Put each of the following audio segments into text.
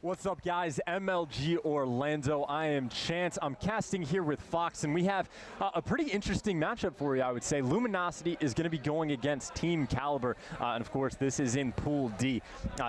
What's up, guys? MLG Orlando. I am Chance. I'm casting here with Fox, and we have a pretty interesting matchup for you, I would say. Luminosity is going to be going against Team Kaliber, and of course, this is in Pool D.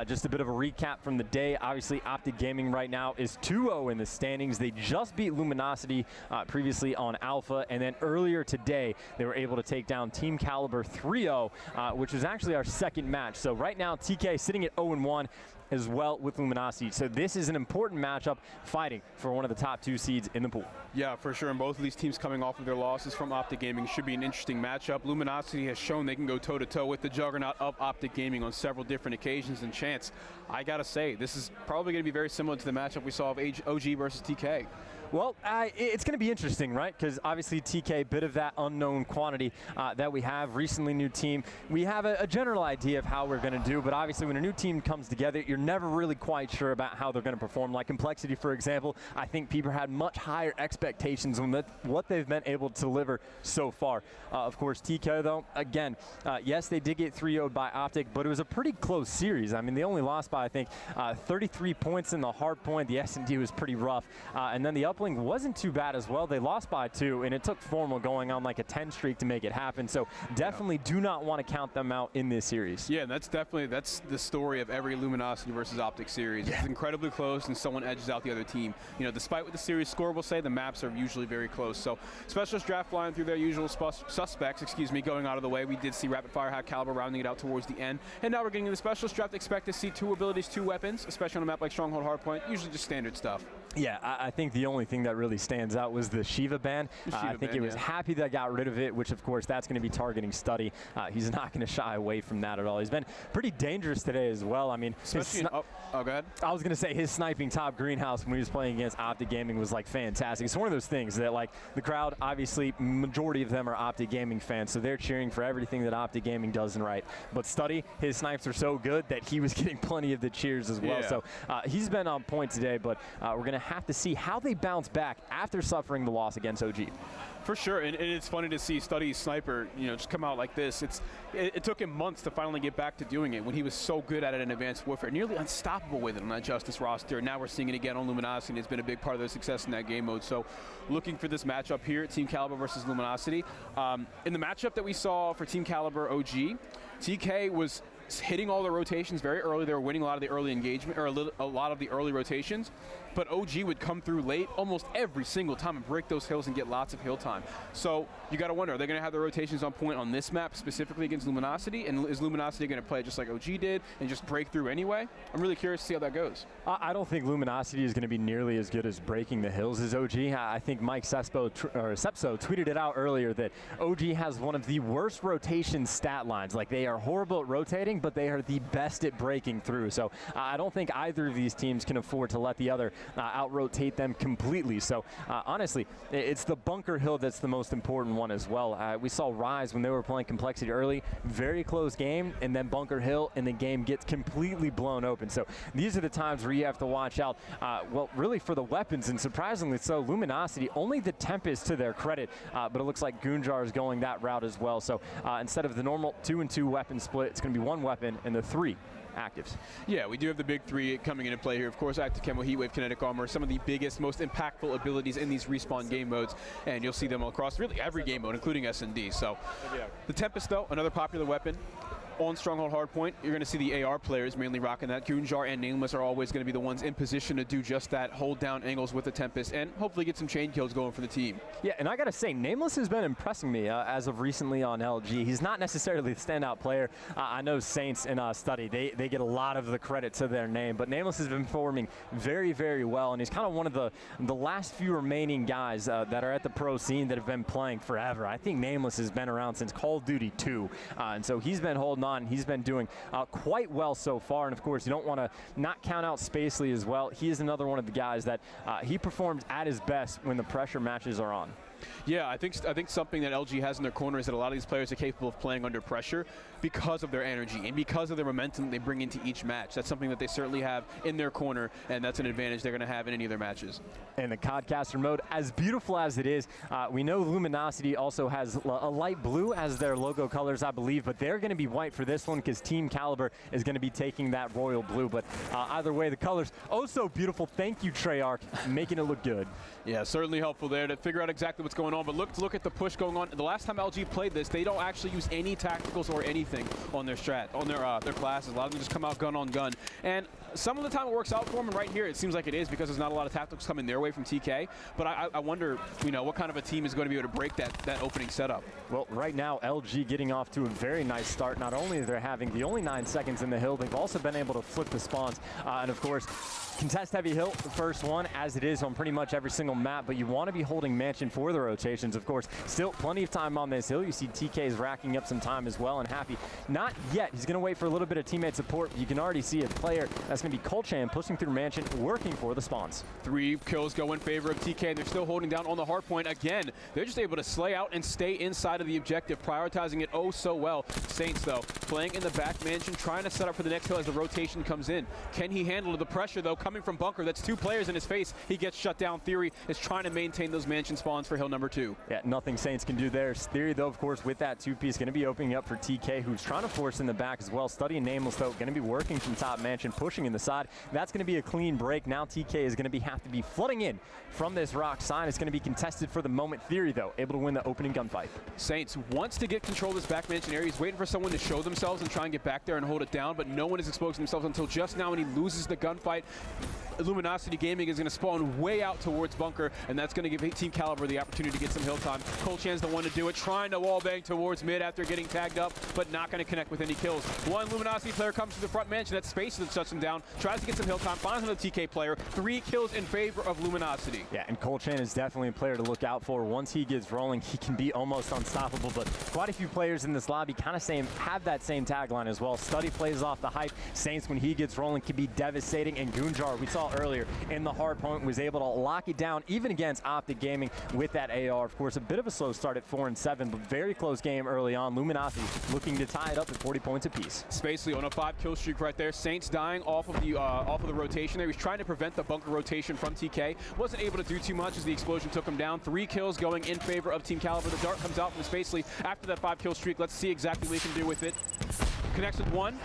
Just a bit of a recap from the day. Obviously, Optic Gaming right now is 2-0 in the standings. They just beat Luminosity previously on Alpha, and then earlier today, they were able to take down Team Kaliber 3-0, which was actually our second match. So right now, TK sitting at 0-1 as well with Luminosity. So this is an important matchup, fighting for one of the top 2 seeds in the pool. Yeah, for sure. And both of these teams coming off of their losses from Optic Gaming should be an interesting matchup. Luminosity has shown they can go toe-to-toe with the juggernaut of Optic Gaming on several different occasions. And Chance, I gotta say, this is probably going to be very similar to the matchup we saw of OG versus TK. Well, it's going to be interesting, right? Because obviously TK, bit of that unknown quantity that we have. Recently new team. We have a general idea of how we're going to do, but obviously when a new team comes together, you're never really quite sure about how they're going to perform. Like Complexity, for example, I think people had much higher expectations on what they've been able to deliver so far. Of course, TK, though, again, yes, they did get 3-0'd by Optic, but it was a pretty close series. I mean, they only lost by, I think, 33 points in the hard point. The S&D was pretty rough. And then the uplink wasn't too bad as well. They lost by 2, and it took Formal going on like a 10 streak to make it happen. So definitely do not want to count them out in this series. Yeah, that's the story of every Luminosity versus Optic series. Yeah. It's incredibly close, and someone edges out the other team. You know, despite what the series score will say, the maps are usually very close. So Specialist Draft flying through their usual suspects, going out of the way. We did see Rapid Fire have Kaliber rounding it out towards the end. And now we're getting to the Specialist Draft. Expect to see 2 abilities, 2 weapons, especially on a map like Stronghold Hardpoint. Usually just standard stuff. Yeah, I think the only thing that really stands out was the Shiva ban. I think it was happy that got rid of it, which of course that's going to be targeting Study. He's not going to shy away from that at all. He's been pretty dangerous today as well. I mean, go ahead. I was going to say his sniping top greenhouse when he was playing against Optic Gaming was like fantastic. It's one of those things that like the crowd, obviously majority of them are Optic Gaming fans, so they're cheering for everything that Optic Gaming does and right. But Study, his snipes are so good that he was getting plenty of the cheers as well. Yeah. So he's been on point today, but we're going to have to see how they bounce back after suffering the loss against OG. For sure, and it's funny to see Study's sniper, just come out like this. It took him months to finally get back to doing it when he was so good at it in Advanced Warfare, nearly unstoppable with it on that Justice roster. Now we're seeing it again on Luminosity, and it's been a big part of their success in that game mode. So looking for this matchup here, Team Kaliber versus Luminosity. In the matchup that we saw for Team Kaliber OG, TK was hitting all the rotations very early. They were winning a lot of the early engagement, or a lot of the early rotations, but OG would come through late almost every single time and break those hills and get lots of hill time. So you got to wonder, are they going to have the rotations on point on this map specifically against Luminosity? And is Luminosity going to play just like OG did and just break through anyway? I'm really curious to see how that goes. I don't think Luminosity is going to be nearly as good as breaking the hills as OG. I think Mike Sepso tweeted it out earlier that OG has one of the worst rotation stat lines. Like, they are horrible at rotating, but they are the best at breaking through. So I don't think either of these teams can afford to let the other out-rotate them completely. So honestly, it's the bunker hill that's the most important one as well. We saw Rise when they were playing Complexity early, very close game, and then bunker hill, and the game gets completely blown open. So these are the times where you have to watch out, well, really for the weapons, and surprisingly so, Luminosity, only the Tempest to their credit, but it looks like Goonjar is going that route as well. So instead of the normal 2-and-2 weapon split, it's going to be 1 weapon and the 3 actives. Yeah, we do have the big 3 coming into play here. Of course, Active Camo, Heatwave, Kinetic Armor, some of the biggest, most impactful abilities in these respawn game modes, and you'll see them across really every game mode, including S&D. So the Tempest, though, another popular weapon. On Stronghold Hardpoint, you're going to see the AR players mainly rocking that. Goonjar and Nameless are always going to be the ones in position to do just that, hold down angles with the Tempest, and hopefully get some chain kills going for the team. Yeah, and I got to say, Nameless has been impressing me as of recently on LG. He's not necessarily the standout player. I know Saints and Study, they get a lot of the credit to their name, but Nameless has been performing very, very well, and he's kind of one of the last few remaining guys that are at the pro scene that have been playing forever. I think Nameless has been around since Call of Duty 2, and so he's been holding on. He's been doing quite well so far, and of course you don't want to not count out Spacely as well. He is another one of the guys that he performs at his best when the pressure matches are on. Yeah, I think something that LG has in their corner is that a lot of these players are capable of playing under pressure because of their energy and because of their momentum that they bring into each match. That's something that they certainly have in their corner, and that's an advantage they're going to have in any of their matches. And the Codcaster mode, as beautiful as it is, we know Luminosity also has a light blue as their logo colors, I believe, but they're going to be white for this one because Team Kaliber is going to be taking that royal blue. But either way, the colors, oh so beautiful. Thank you, Treyarch, making it look good. Yeah, certainly helpful there to figure out exactly what's going on. But look at the push going on. The last time LG played this, they don't actually use any tacticals or anything on their strat, on their classes. A lot of them just come out gun on gun. And some of the time it works out for them, and right here it seems like it is because there's not a lot of tacticals coming their way from TK. But I wonder, what kind of a team is going to be able to break that opening setup. Well, right now LG getting off to a very nice start. Not only are they having the only 9 seconds in the hill, they've also been able to flip the spawns. And of course, contest heavy hill, the first one, as it is on pretty much every single map, but you want to be holding Mansion for the rotations, of course. Still plenty of time on this hill. You see TK is racking up some time as well, and Happy, not yet. He's going to wait for a little bit of teammate support. You can already see a player that's going to be Kolchan pushing through Mansion, working for the spawns. 3 kills go in favor of TK, and they're still holding down on the hard point. Again, they're just able to slay out and stay inside of the objective, prioritizing it oh so well. Saints, though, playing in the back Mansion, trying to set up for the next hill as the rotation comes in. Can he handle the pressure, though, coming from Bunker? That's 2 players in his face. He gets shut down. Theory is trying to maintain those Mansion spawns for hill number 2. Yeah, nothing Saints can do there. Theory, though, of course, with that 2-piece, going to be opening up for TK, who's trying to force in the back as well. Study and Nameless, though, going to be working from top Mansion, pushing in the side. That's going to be a clean break. Now TK is going to have to be flooding in from this rock side. It's going to be contested for the moment. Theory, though, able to win the opening gunfight. Saints wants to get control of this back Mansion area. He's waiting for someone to show themselves and try and get back there and hold it down, but no one is exposing themselves until just now when he loses the gunfight. Luminosity Gaming is going to spawn way out towards Bunker, and that's going to give Team Kaliber the opportunity to get some hill time. Kolchan's the one to do it, trying to wallbang towards mid after getting tagged up, but not going to connect with any kills. One Luminosity player comes to the front Mansion, that space that shuts him down, tries to get some hill time, finds another TK player. 3 kills in favor of Luminosity. Yeah, and Kolchan is definitely a player to look out for. Once he gets rolling, he can be almost unstoppable, but quite a few players in this lobby kind of have that same tagline as well. Study plays off the hype. Saints, when he gets rolling, can be devastating, and Gunjar, we saw earlier in the hard point, was able to lock it down even against Optic Gaming with that AR. Of course, a bit of a slow start at 4-7, but very close game early on. Luminosity looking to tie it up at 40 points apiece. Spacely on a 5-kill streak right there. Saints dying off of the rotation there. He's trying to prevent the Bunker rotation from TK. Wasn't able to do too much as the explosion took him down. 3 kills going in favor of Team Kaliber. The dart comes out from Spacely after that 5-kill streak. Let's see exactly what he can do with it. Connects with 1.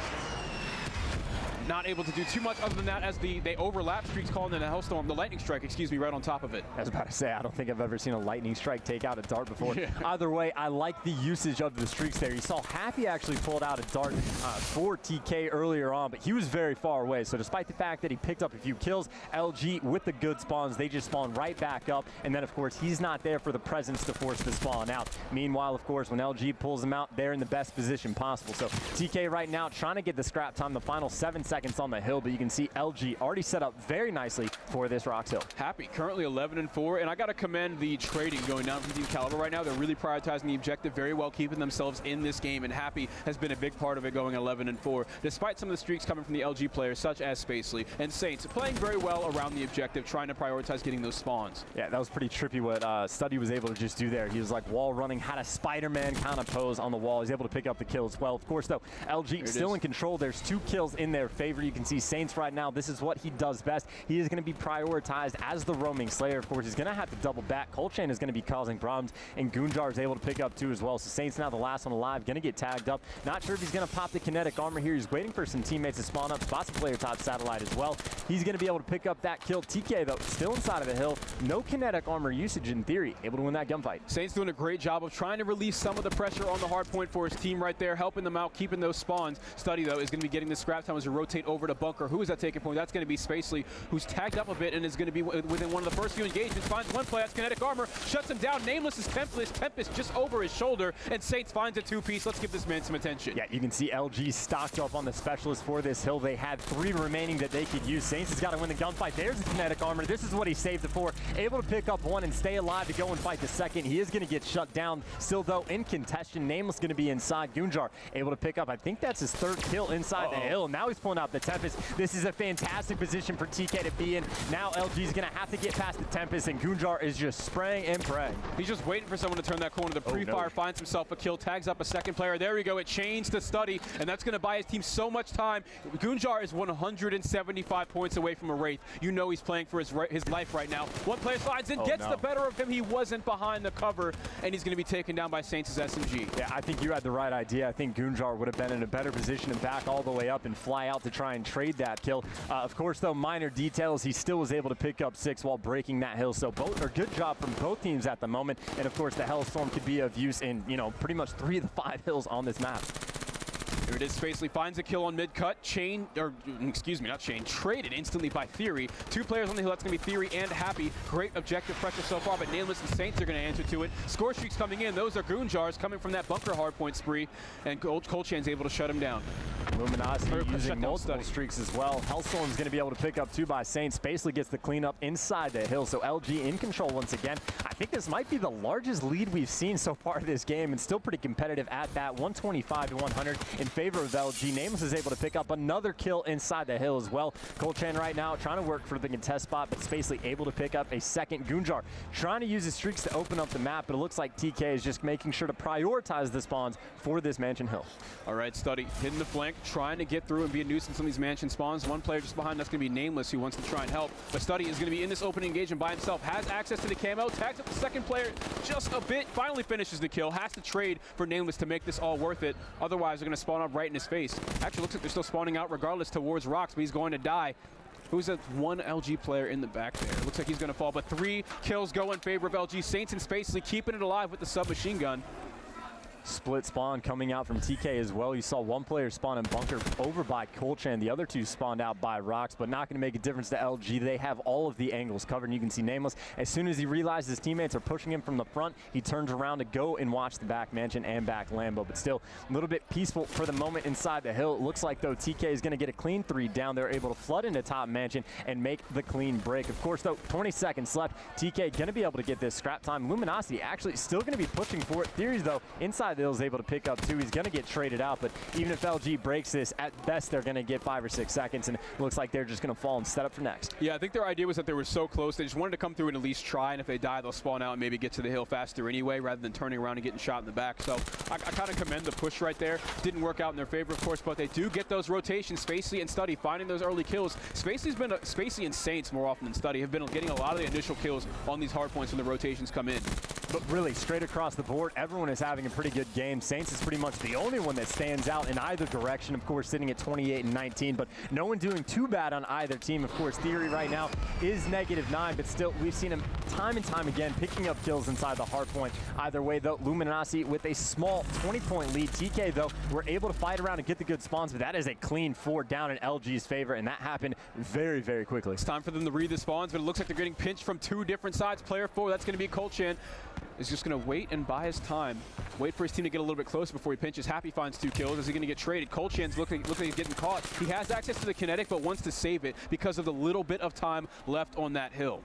Not able to do too much other than that as they overlap. Streaks calling in a Hellstorm, the Lightning Strike, excuse me, right on top of it. I was about to say, I don't think I've ever seen a Lightning Strike take out a dart before. Yeah. Either way, I like the usage of the streaks there. You saw Happy actually pulled out a dart for TK earlier on, but he was very far away. So despite the fact that he picked up a few kills, LG with the good spawns, they just spawn right back up. And then, of course, he's not there for the presence to force the spawn out. Meanwhile, of course, when LG pulls him out, they're in the best position possible. So TK right now trying to get the scrap time, the final 7 seconds on the hill, but you can see LG already set up very nicely for this Rocks Hill. Happy currently 11-4, and I got to commend the trading going down from Team Kaliber right now. They're really prioritizing the objective very well, keeping themselves in this game, and Happy has been a big part of it going 11-4, despite some of the streaks coming from the LG players such as Spacely and Saints playing very well around the objective, trying to prioritize getting those spawns. Yeah, that was pretty trippy what Study was able to just do there. He was like wall running, had a Spider-Man kind of pose on the wall. He's able to pick up the kill as well. Of course, though, LG still in control. There's 2 kills in their favor. You can see Saints right now, this is what he does best. He is going to be prioritized as the roaming Slayer. Of course, he's going to have to double back. Kolchan is going to be causing problems, and Gunjar is able to pick up 2 as well. So Saints now the last one alive, going to get tagged up. Not sure if he's going to pop the kinetic armor here. He's waiting for some teammates to spawn up. Spots a player top satellite as well. He's going to be able to pick up that kill. TK, though, still inside of the hill. No kinetic armor usage in theory. Able to win that gunfight. Saints doing a great job of trying to release some of the pressure on the hard point for his team right there, helping them out, keeping those spawns. Study, though, is going to be getting the scrap time as we rotate over to Bunker. Who is that taking point? That's going to be Spacely, who's tagged up a bit and is going to be within one of the first few engagements. Finds one play, that's kinetic armor, shuts him down. Nameless is Tempest just over his shoulder, and Saints finds a 2-piece. Let's give this man some attention. Yeah, you can see LG stocked up on the specialist for this hill. They had 3 remaining that they could use. Saints has got to win the gunfight. There's the kinetic armor. This is what he saved it for. Able to pick up 1 and stay alive to go and fight the second. He is going to get shut down. Still, though, in contention. Nameless going to be inside. Gunjar able to pick up, I think that's his 3rd kill inside the hill. Now he's pulling out out the Tempest. This is a fantastic position for TK to be in. Now LG's going to have to get past the Tempest, and Gunjar is just spraying and praying. He's just waiting for someone to turn that corner. The pre-fire finds himself a kill, tags up a second player. There we go. It chains to Study, and that's going to buy his team so much time. Gunjar is 175 points away from a Wraith. You know he's playing for his life right now. One player finds and gets the better of him. He wasn't behind the cover, and he's going to be taken down by Saints' SMG. Yeah, I think you had the right idea. I think Gunjar would have been in a better position to back all the way up and fly out to try and trade that kill. Of course, though, minor details, he still was able to pick up 6 while breaking that hill. So both are good job from both teams at the moment. And of course, the Hellstorm could be of use in, you know, pretty much 3 of the 5 hills on this map. Here it is. Spacely finds a kill on mid-cut. Traded instantly by Theory. 2 players on the hill. That's going to be Theory and Happy. Great objective pressure so far, but Nameless and Saints are going to answer to it. Score streaks coming in. Those are Gunjars coming from that bunker hardpoint spree, and Colchan's able to shut him down. Luminosity using multiple streaks as well. Hellstorm's going to be able to pick up 2 by Saints. Spacely gets the cleanup inside the hill, so LG in control once again. I think this might be the largest lead we've seen so far this game, and still pretty competitive at that. 125 to 100 in favor of LG. Nameless is able to pick up another kill inside the hill as well. Colchan right now trying to work for the contest spot, but Spacely able to pick up a second. Gunjar trying to use his streaks to open up the map, but it looks like TK is just making sure to prioritize the spawns for this Mansion Hill. All right, Study hitting the flank, trying to get through and be a nuisance on these Mansion spawns. One player just behind that's going to be Nameless, who wants to try and help. But Study is going to be in this opening engagement by himself, has access to the camo, tags up the second player just a bit, finally finishes the kill, has to trade for Nameless to make this all worth it. Otherwise, they're going to spawn up right in his face. Actually, looks like they're still spawning out regardless towards Rocks, but he's going to die. Who's that one LG player in the back there? Looks like he's going to fall, but 3 kills go in favor of LG. Saints and Spacely keeping it alive with the submachine gun. Split spawn coming out from TK as well. You saw one player spawn in bunker over by Colchan. The other 2 spawned out by Rocks, but not going to make a difference to LG. They have all of the angles covered, and you can see Nameless. As soon as he realizes his teammates are pushing him from the front, he turns around to go and watch the back Mansion and back Lambo. But still, a little bit peaceful for the moment inside the hill. It looks like, though, TK is going to get a clean 3 down. They're able to flood into top Mansion and make the clean break. Of course, though, 20 seconds left. TK going to be able to get this scrap time. Luminosity actually still going to be pushing for it. Theories, though, inside the hill is able to pick up 2. He's going to get traded out, but even if LG breaks this, at best they're going to get 5 or 6 seconds, and it looks like they're just going to fall and set up for next. Yeah, I think their idea was that they were so close, they just wanted to come through and at least try, and if they die, they'll spawn out and maybe get to the hill faster anyway, rather than turning around and getting shot in the back. So I kind of commend the push right there. Didn't work out in their favor, of course, but they do get those rotations. Spacely and Study finding those early kills. Spacely and Saints, more often than Study, have been getting a lot of the initial kills on these hard points when the rotations come in. But really, straight across the board, everyone is having a pretty good game. Saints is pretty much the only one that stands out in either direction, of course, sitting at 28 and 19, but no one doing too bad on either team. Of course, Theory right now is -9, but still, we've seen him time and time again picking up kills inside the hard point. Either way, though, Luminosity with a small 20-point lead. TK, though, were able to fight around and get the good spawns, but that is a clean 4 down in LG's favor, and that happened very, very quickly. It's time for them to read the spawns, but it looks like they're getting pinched from 2 different sides. Player 4, that's going to be Colchan, is just going to wait and buy his time. Wait for his team to get a little bit closer before he pinches. Happy finds 2 kills. Is he going to get traded? Colchan's looking like he's getting caught. He has access to the kinetic, but wants to save it because of the little bit of time left on that hill.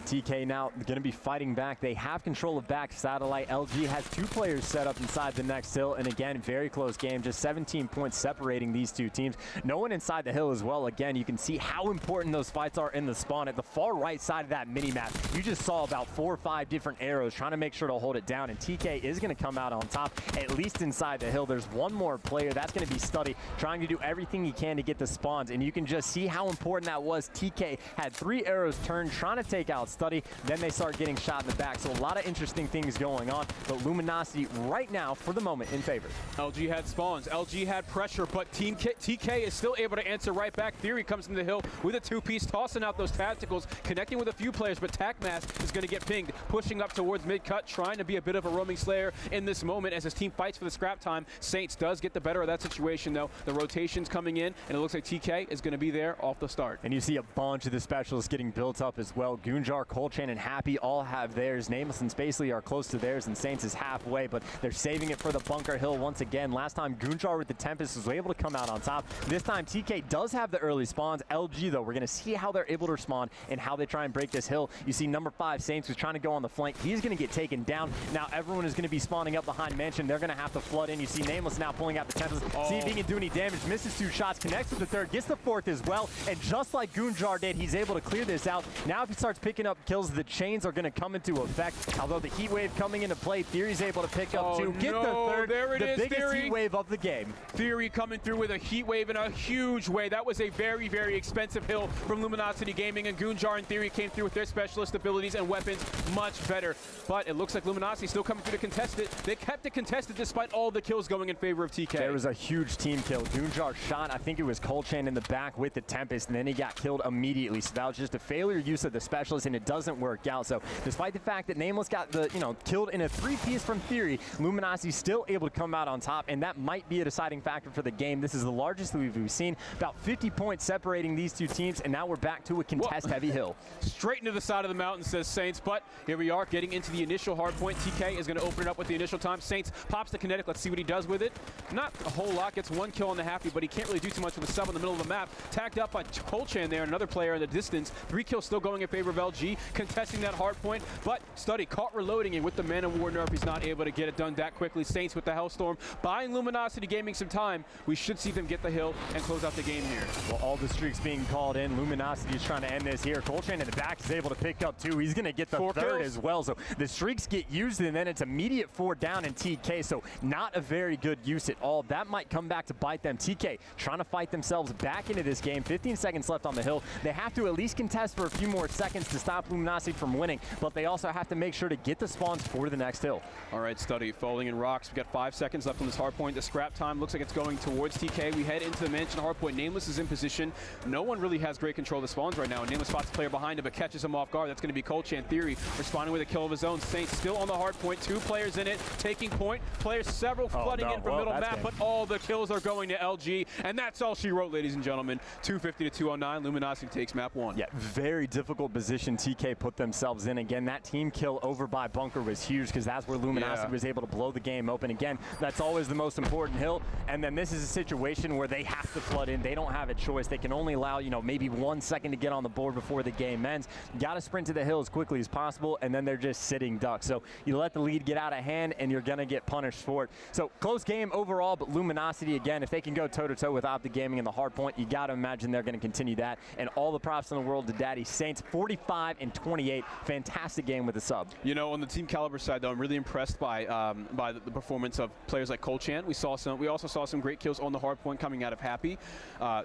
TK now going to be fighting back. They have control of back satellite. LG has 2 players set up inside the next hill, and again, very close game. Just 17 points separating these 2 teams. No one inside the hill as well. Again, you can see how important those fights are in the spawn. At the far right side of that mini-map, you just saw about 4 or 5 different arrows trying to make sure to hold it down, and TK is going to come out on top, at least inside the hill. There's one more player. That's going to be Study, trying to do everything he can to get the spawns, and you can just see how important that was. TK had 3 arrows turned, trying to take out Study. Then they start getting shot in the back. So a lot of interesting things going on. But Luminosity right now, for the moment, in favor. LG had spawns. LG had pressure, but TK is still able to answer right back. Theory comes from the hill with a 2-piece, tossing out those tacticals, connecting with a few players, but TacMass is going to get pinged, pushing up towards mid-cut, trying to be a bit of a roaming slayer in this moment as his team fights for the scrap time. Saints does get the better of that situation, though. The rotation's coming in, and it looks like TK is going to be there off the start. And you see a bunch of the specialists getting built up as well. Gunjar Goonjar, Coltrane, and Happy all have theirs. Nameless and Spacely are close to theirs, and Saints is halfway, but they're saving it for the Bunker Hill once again. Last time, Goonjar with the Tempest was able to come out on top. This time, TK does have the early spawns. LG, though, we're going to see how they're able to respond and how they try and break this hill. You see number 5, Saints, who's trying to go on the flank. He's going to get taken down. Now, everyone is going to be spawning up behind Mansion. They're going to have to flood in. You see Nameless now pulling out the Tempest. See if he can do any damage. Misses 2 shots, connects with the 3rd, gets the 4th as well. And just like Goonjar did, he's able to clear this out. Now, if he starts picking up kills, the chains are going to come into effect. Although the heat wave coming into play, Theory's able to pick up 2, get the 3rd, the biggest Theory. heat wave of the game. Theory coming through with a heat wave in a huge way. That was a very, very expensive hill from Luminosity Gaming, and Goonjar and Theory came through with their specialist abilities and weapons much better. But it looks like Luminosity still coming through to contest it. They kept it contested despite all the kills going in favor of TK. There was a huge team kill. Goonjar shot, I think it was Coltrane in the back with the Tempest, and then he got killed immediately. So that was just a failure use of the specialist, and it doesn't work out. So despite the fact that Nameless got the, killed in a 3-piece from Theory, Luminosity still able to come out on top, and that might be a deciding factor for the game. This is the largest we've seen. About 50 points separating these two teams, and now we're back to a contest-heavy hill. Straight into the side of the mountain, says Saints, but here we are getting into the initial hard point. TK is going to open it up with the initial time. Saints pops the kinetic. Let's see what he does with it. Not a whole lot. Gets 1 kill on the Happy, but he can't really do too much with the sub in the middle of the map. Tagged up by Colchan there, another player in the distance. 3 kills still going in favor of LG, contesting that hard point, but Study caught reloading, and with the Man of War nerf, he's not able to get it done that quickly. Saints with the Hellstorm, buying Luminosity Gaming some time. We should see them get the hill and close out the game here. Well, all the streaks being called in. Luminosity is trying to end this here. Coltrane in the back is able to pick up 2. He's going to get the 4 3rd kills as well. So the streaks get used, and then it's immediate 4 down in TK. So not a very good use at all. That might come back to bite them. TK trying to fight themselves back into this game. 15 seconds left on the hill. They have to at least contest for a few more seconds to stop Luminosity from winning, but they also have to make sure to get the spawns for the next hill. All right, Study falling in rocks. We've got 5 seconds left on this hard point. The scrap time looks like it's going towards TK. We head into the mansion hard point. Nameless is in position. No one really has great control of the spawns right now. And Nameless spots the player behind him, but catches him off guard. That's going to be Colchan. Theory responding with a kill of his own. Saints still on the hard point. 2 players in it, taking point. Players several flooding in from middle map, but all the kills are going to LG. And that's all she wrote, ladies and gentlemen. 250 to 209. Luminosity takes map 1. Yeah, very difficult position TK put themselves in. Again, that team kill over by Bunker was huge because that's where Luminosity was able to blow the game open. Again, that's always the most important hill. And then this is a situation where they have to flood in. They don't have a choice. They can only allow, maybe 1 second to get on the board before the game ends. Got to sprint to the hill as quickly as possible, and then they're just sitting ducks. So you let the lead get out of hand, and you're going to get punished for it. So close game overall, but Luminosity, again, if they can go toe-to-toe with Optic Gaming in the hard point, you got to imagine they're going to continue that. And all the props in the world to Daddy Saints. 45 and 28. Fantastic game with the sub. On the Team Kaliber side, though, I'm really impressed by the performance of players like Colchan. We also saw some great kills on the hard point coming out of Happy.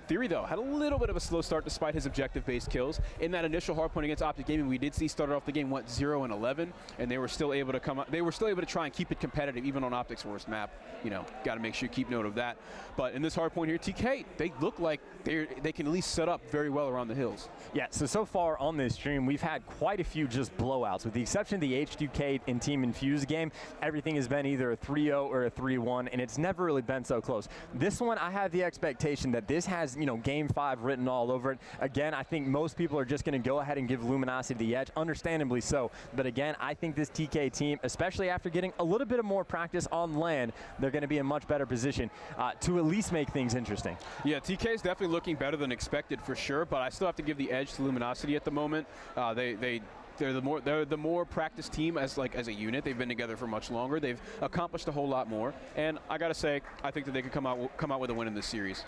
Theory, though, had a little bit of a slow start despite his objective-based kills. In that initial hard point against Optic Gaming, we did see started off the game 0 and 11, and they were still able to come up. They were still able to try and keep it competitive, even on Optic's worst map. Got to make sure you keep note of that. But in this hard point here, TK, they look like they can at least set up very well around the hills. Yeah. So far on this stream, we've had quite a few just blowouts, with the exception of the H2K and Team Infused game. Everything has been either a 3-0 or a 3-1, and it's never really been so close. This one, I have the expectation that this has, Game 5 written all over it. Again, I think most people are just going to go ahead and give Luminosity the edge, understandably so. But again, I think this TK team, especially after getting a little bit of more practice on land, they're going to be in much better position to at least make things interesting. Yeah, TK is definitely looking better than expected for sure, but I still have to give the edge to Luminosity at the moment. They're the more practiced team as a unit. They've been together for much longer. They've accomplished a whole lot more, and I gotta say, I think that they could come out with a win in this series.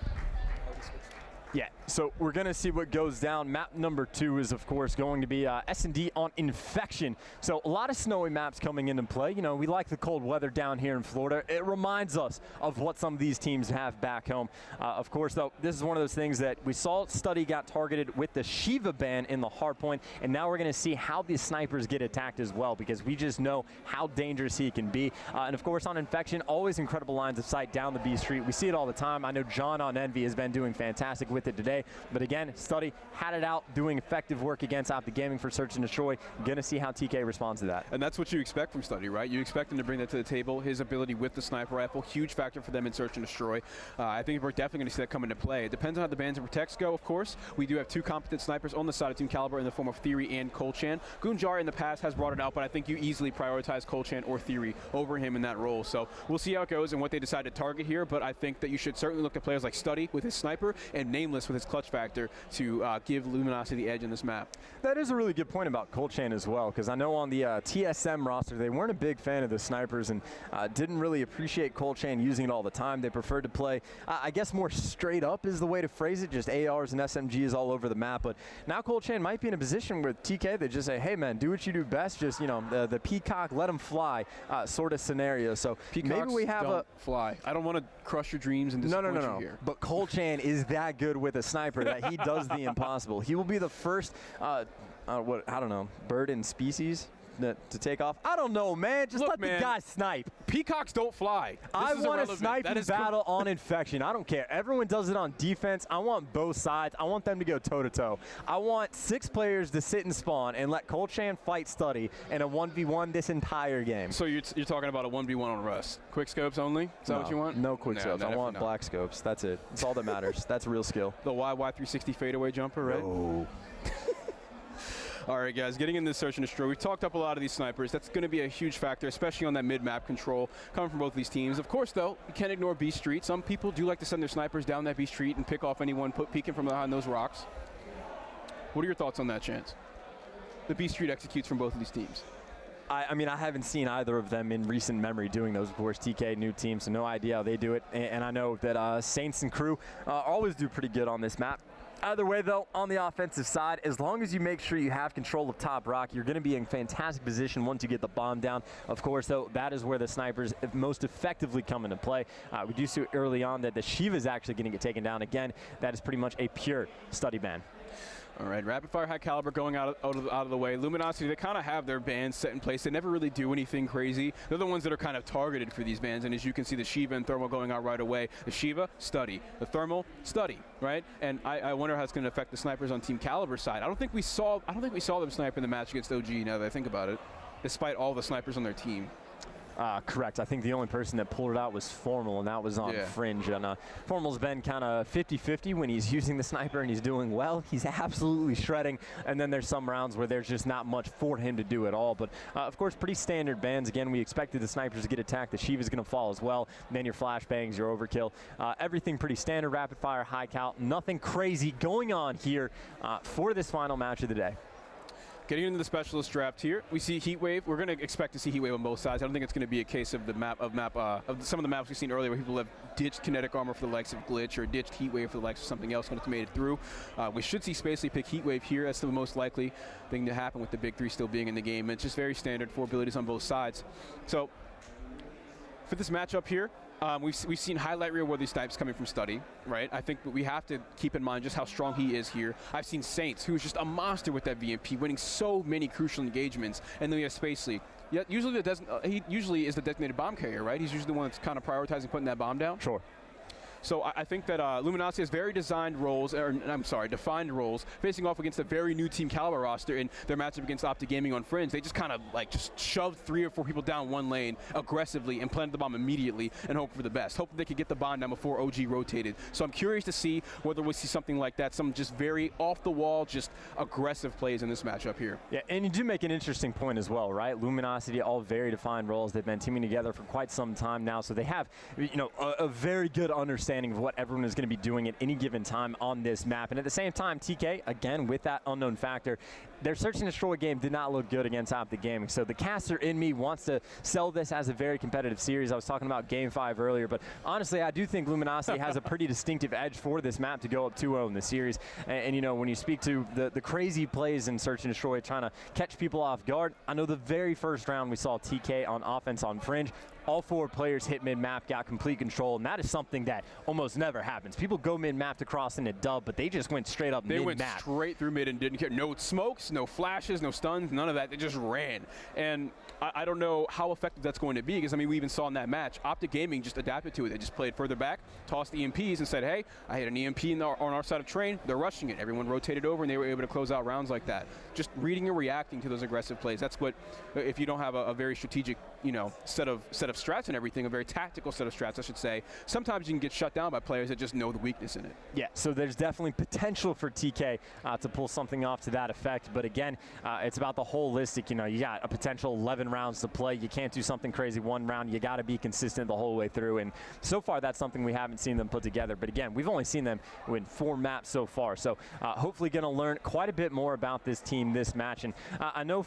Yeah, so we're going to see what goes down. Map number 2 is, of course, going to be S&D on Infection. So a lot of snowy maps coming into play. We like the cold weather down here in Florida. It reminds us of what some of these teams have back home. Of course, though, this is one of those things that we saw Study got targeted with the Shiva ban in the hard point, and now we're going to see how the snipers get attacked as well, because we just know how dangerous he can be. And, of course, on Infection, always incredible lines of sight down the B Street. We see it all the time. I know John on Envy has been doing fantastic with with it today. But again, Study had it out, doing effective work against Optic Gaming for Search and Destroy. Going to see how TK responds to that. And that's what you expect from Study, right? You expect him to bring that to the table. His ability with the sniper rifle, huge factor for them in Search and Destroy. I think we're definitely going to see that come into play. It depends on how the bans and protects go, of course. We do have two competent snipers on the side of Team Kaliber in the form of Theory and Kolchan. Gunjar in the past has brought it out, but I think you easily prioritize Kolchan or Theory over him in that role. So we'll see how it goes and what they decide to target here, but I think that you should certainly look at players like Study with his sniper and Nameless with his clutch factor to give Luminosity the edge in this map. That is a really good point about Kolchan as well, because I know on the TSM roster they weren't a big fan of the snipers and didn't really appreciate Kolchan using it all the time. They preferred to play, I guess, more straight up is the way to phrase it, just ARs and SMGs all over the map. But now Kolchan might be in a position where TK, they just say, hey man, do what you do best, just, you know, the peacock, let him fly sort of scenario. So Peacocks maybe we have don't fly. I don't want to crush your dreams and disappoint you here. But Kolchan is that good with a sniper that he does the impossible. He will be the first, I don't know, bird in species to take off. I don't know, man. Just let the guy snipe. Peacocks don't fly. I want a sniping battle on Infection. I don't care. Everyone does it on defense. I want both sides. I want them to go toe-to-toe. I want 6 players to sit and spawn and let Kolchan fight Study in a 1v1 this entire game. So you're talking about a 1v1 on Rust. Quick scopes only? Is that what you want? No quick scopes. I want black scopes. That's it. That's all that matters. That's real skill. The YY360 fadeaway jumper, right? Oh. All right, guys, getting into Search and Destroy. We've talked up a lot of these snipers. That's going to be a huge factor, especially on that mid-map control coming from both these teams. Of course, though, you can't ignore B Street. Some people do like to send their snipers down that B Street and pick off anyone peeking from behind those rocks. What are your thoughts on that, Chance? The B Street executes from both of these teams. I mean, I haven't seen either of them in recent memory doing those. Of course, TK, new team, so no idea how they do it. And I know that Saints and crew always do pretty good on this map. Either way, though, on the offensive side, as long as you make sure you have control of top rock, you're going to be in fantastic position once you get the bomb down. Of course, though, that is where the snipers most effectively come into play. We do see early on that the Shiva is actually going to get taken down. Again, that is pretty much a pure Study ban. All right, Rapid Fire High Kaliber going out of the way. Luminosity, they kind of have their bans set in place. They never really do anything crazy. They're the ones that are kind of targeted for these bans, and as you can see, the Shiva and Thermal going out right away. The Shiva, Study. The Thermal, Study, right? And I wonder how it's going to affect the snipers on Team Kaliber's side. I don't think we saw them snipe in the match against OG, now that I think about it, despite all the snipers on their team. Correct. I think the only person that pulled it out was Formal, and that was on Fringe. And Formal's been kind of 50-50 when he's using the sniper and he's doing well. He's absolutely shredding. And then there's some rounds where there's just not much for him to do at all. But, of course, pretty standard bans. Again, we expected the snipers to get attacked. The Shiva's going to fall as well. Then your flashbangs, your overkill. Everything pretty standard, rapid fire, high cal. Nothing crazy going on here for this final match of the day. Getting into the specialist draft here, we see Heatwave. We're going to expect to see Heatwave on both sides. I don't think it's going to be a case of the of some of the maps we've seen earlier where people have ditched kinetic armor for the likes of Glitch or ditched Heatwave for the likes of something else when it's made it through. We should see Spacely pick Heatwave here. That's the most likely thing to happen with the big 3 still being in the game. It's just very standard, 4 abilities on both sides. So for this matchup here, we've seen highlight reel worthy snipes coming from Study, right? I think we have to keep in mind just how strong he is here. I've seen Saints, who's just a monster with that VMP, winning so many crucial engagements, and then we have Spacely. Yeah, usually he usually is the designated bomb carrier, right? He's usually the one that's kind of prioritizing putting that bomb down. Sure. So I think that Luminosity has very defined roles, facing off against a very new Team Kaliber roster in their matchup against Optic Gaming on Fringe. They just kind of just shoved 3 or 4 people down one lane aggressively and planted the bomb immediately and hope for the best. Hope that they could get the bomb down before OG rotated. So I'm curious to see whether we see something like that, some just very off-the-wall, just aggressive plays in this matchup here. Yeah, and you do make an interesting point as well, right? Luminosity, all very defined roles. They've been teaming together for quite some time now, so they have, a very good understanding of what everyone is going to be doing at any given time on this map. And at the same time, TK, again, with that unknown factor, their Search and Destroy game did not look good against Optic Gaming. So the caster in me wants to sell this as a very competitive series. I was talking about Game 5 earlier, but honestly, I do think Luminosity has a pretty distinctive edge for this map to go up 2-0 in the series. And when you speak to the crazy plays in Search and Destroy trying to catch people off guard, I know the very first round we saw TK on offense on Fringe all 4 players hit mid-map, got complete control, and that is something that almost never happens. People go mid-map to cross in a dub, but they just went straight up mid-map. They went straight through mid and didn't care. No smokes, no flashes, no stuns, none of that. They just ran. And I don't know how effective that's going to be, because, I mean, we even saw in that match, Optic Gaming just adapted to it. They just played further back, tossed EMPs, and said, hey, I hit an EMP on our side of train. They're rushing it. Everyone rotated over, and they were able to close out rounds like that. Just reading and reacting to those aggressive plays. That's what, if you don't have a very strategic, set of strats and everything, a very tactical set of strats, I should say, sometimes you can get shut down by players that just know the weakness in it. Yeah, so there's definitely potential for TK to pull something off to that effect. But again, it's about the holistic. You got a potential 11 rounds to play. You can't do something crazy one round. You got to be consistent the whole way through. And so far, that's something we haven't seen them put together. But again, we've only seen them win 4 maps so far. So hopefully going to learn quite a bit more about this team this match. And I know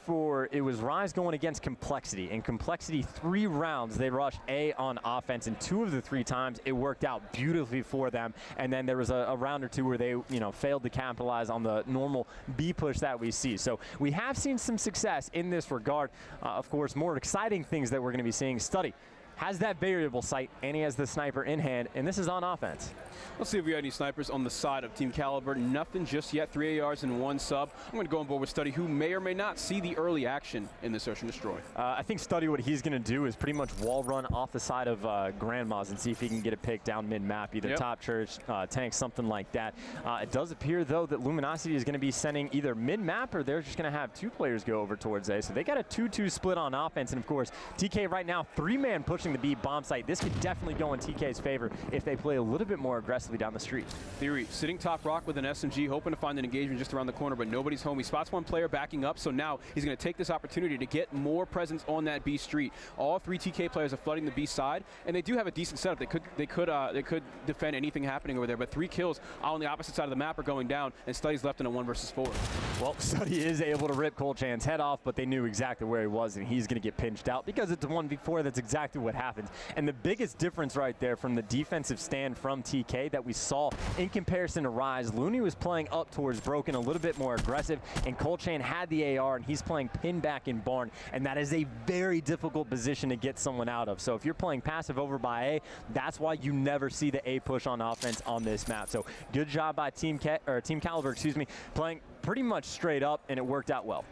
it was Rise going against Complexity. And Complexity, 3 rounds, they rushed A on offense. And 2 of the 3 times, it worked out beautifully for them. And then there was a round or 2 where they failed to capitalize on the normal B push that we see. So we have seen some success in this regard. Of course, more exciting things that we're going to be seeing. Study has that variable sight, and he has the sniper in hand, and this is on offense. Let's see if we got any snipers on the side of Team Kaliber. Nothing just yet. 3 ARs and 1 sub. I'm going to go on board with Study, who may or may not see the early action in the Search and Destroy. I think Study, what he's going to do is pretty much wall run off the side of Grandma's and see if he can get a pick down mid-map, either top church, tank, something like that. It does appear, though, that Luminosity is going to be sending either mid-map or they're just going to have 2 players go over towards A. So they got a 2-2 split on offense. And, of course, TK right now, 3-man pushing the B bomb site. This could definitely go in TK's favor if they play a little bit more aggressively down the street. Theory sitting top rock with an SMG, hoping to find an engagement just around the corner, but nobody's home. He spots 1 player backing up, so now he's going to take this opportunity to get more presence on that B street. All 3 TK players are flooding the B side, and they do have a decent setup. They could defend anything happening over there, but 3 kills on the opposite side of the map are going down, and Study's left in a 1 versus 4. Well, Study is able to rip Colchan's head off, but they knew exactly where he was, and he's going to get pinched out because it's a 1v4. That's exactly what happens. And the biggest difference right there from the defensive stand from TK that we saw in comparison to Rise, Looney was playing up towards Broken, a little bit more aggressive, and Colchan had the AR, and he's playing pin back in Barn, and that is a very difficult position to get someone out of. So if you're playing passive over by A, that's why you never see the A push on offense on this map. So good job by Team Kaliber, playing pretty much straight up, and it worked out well.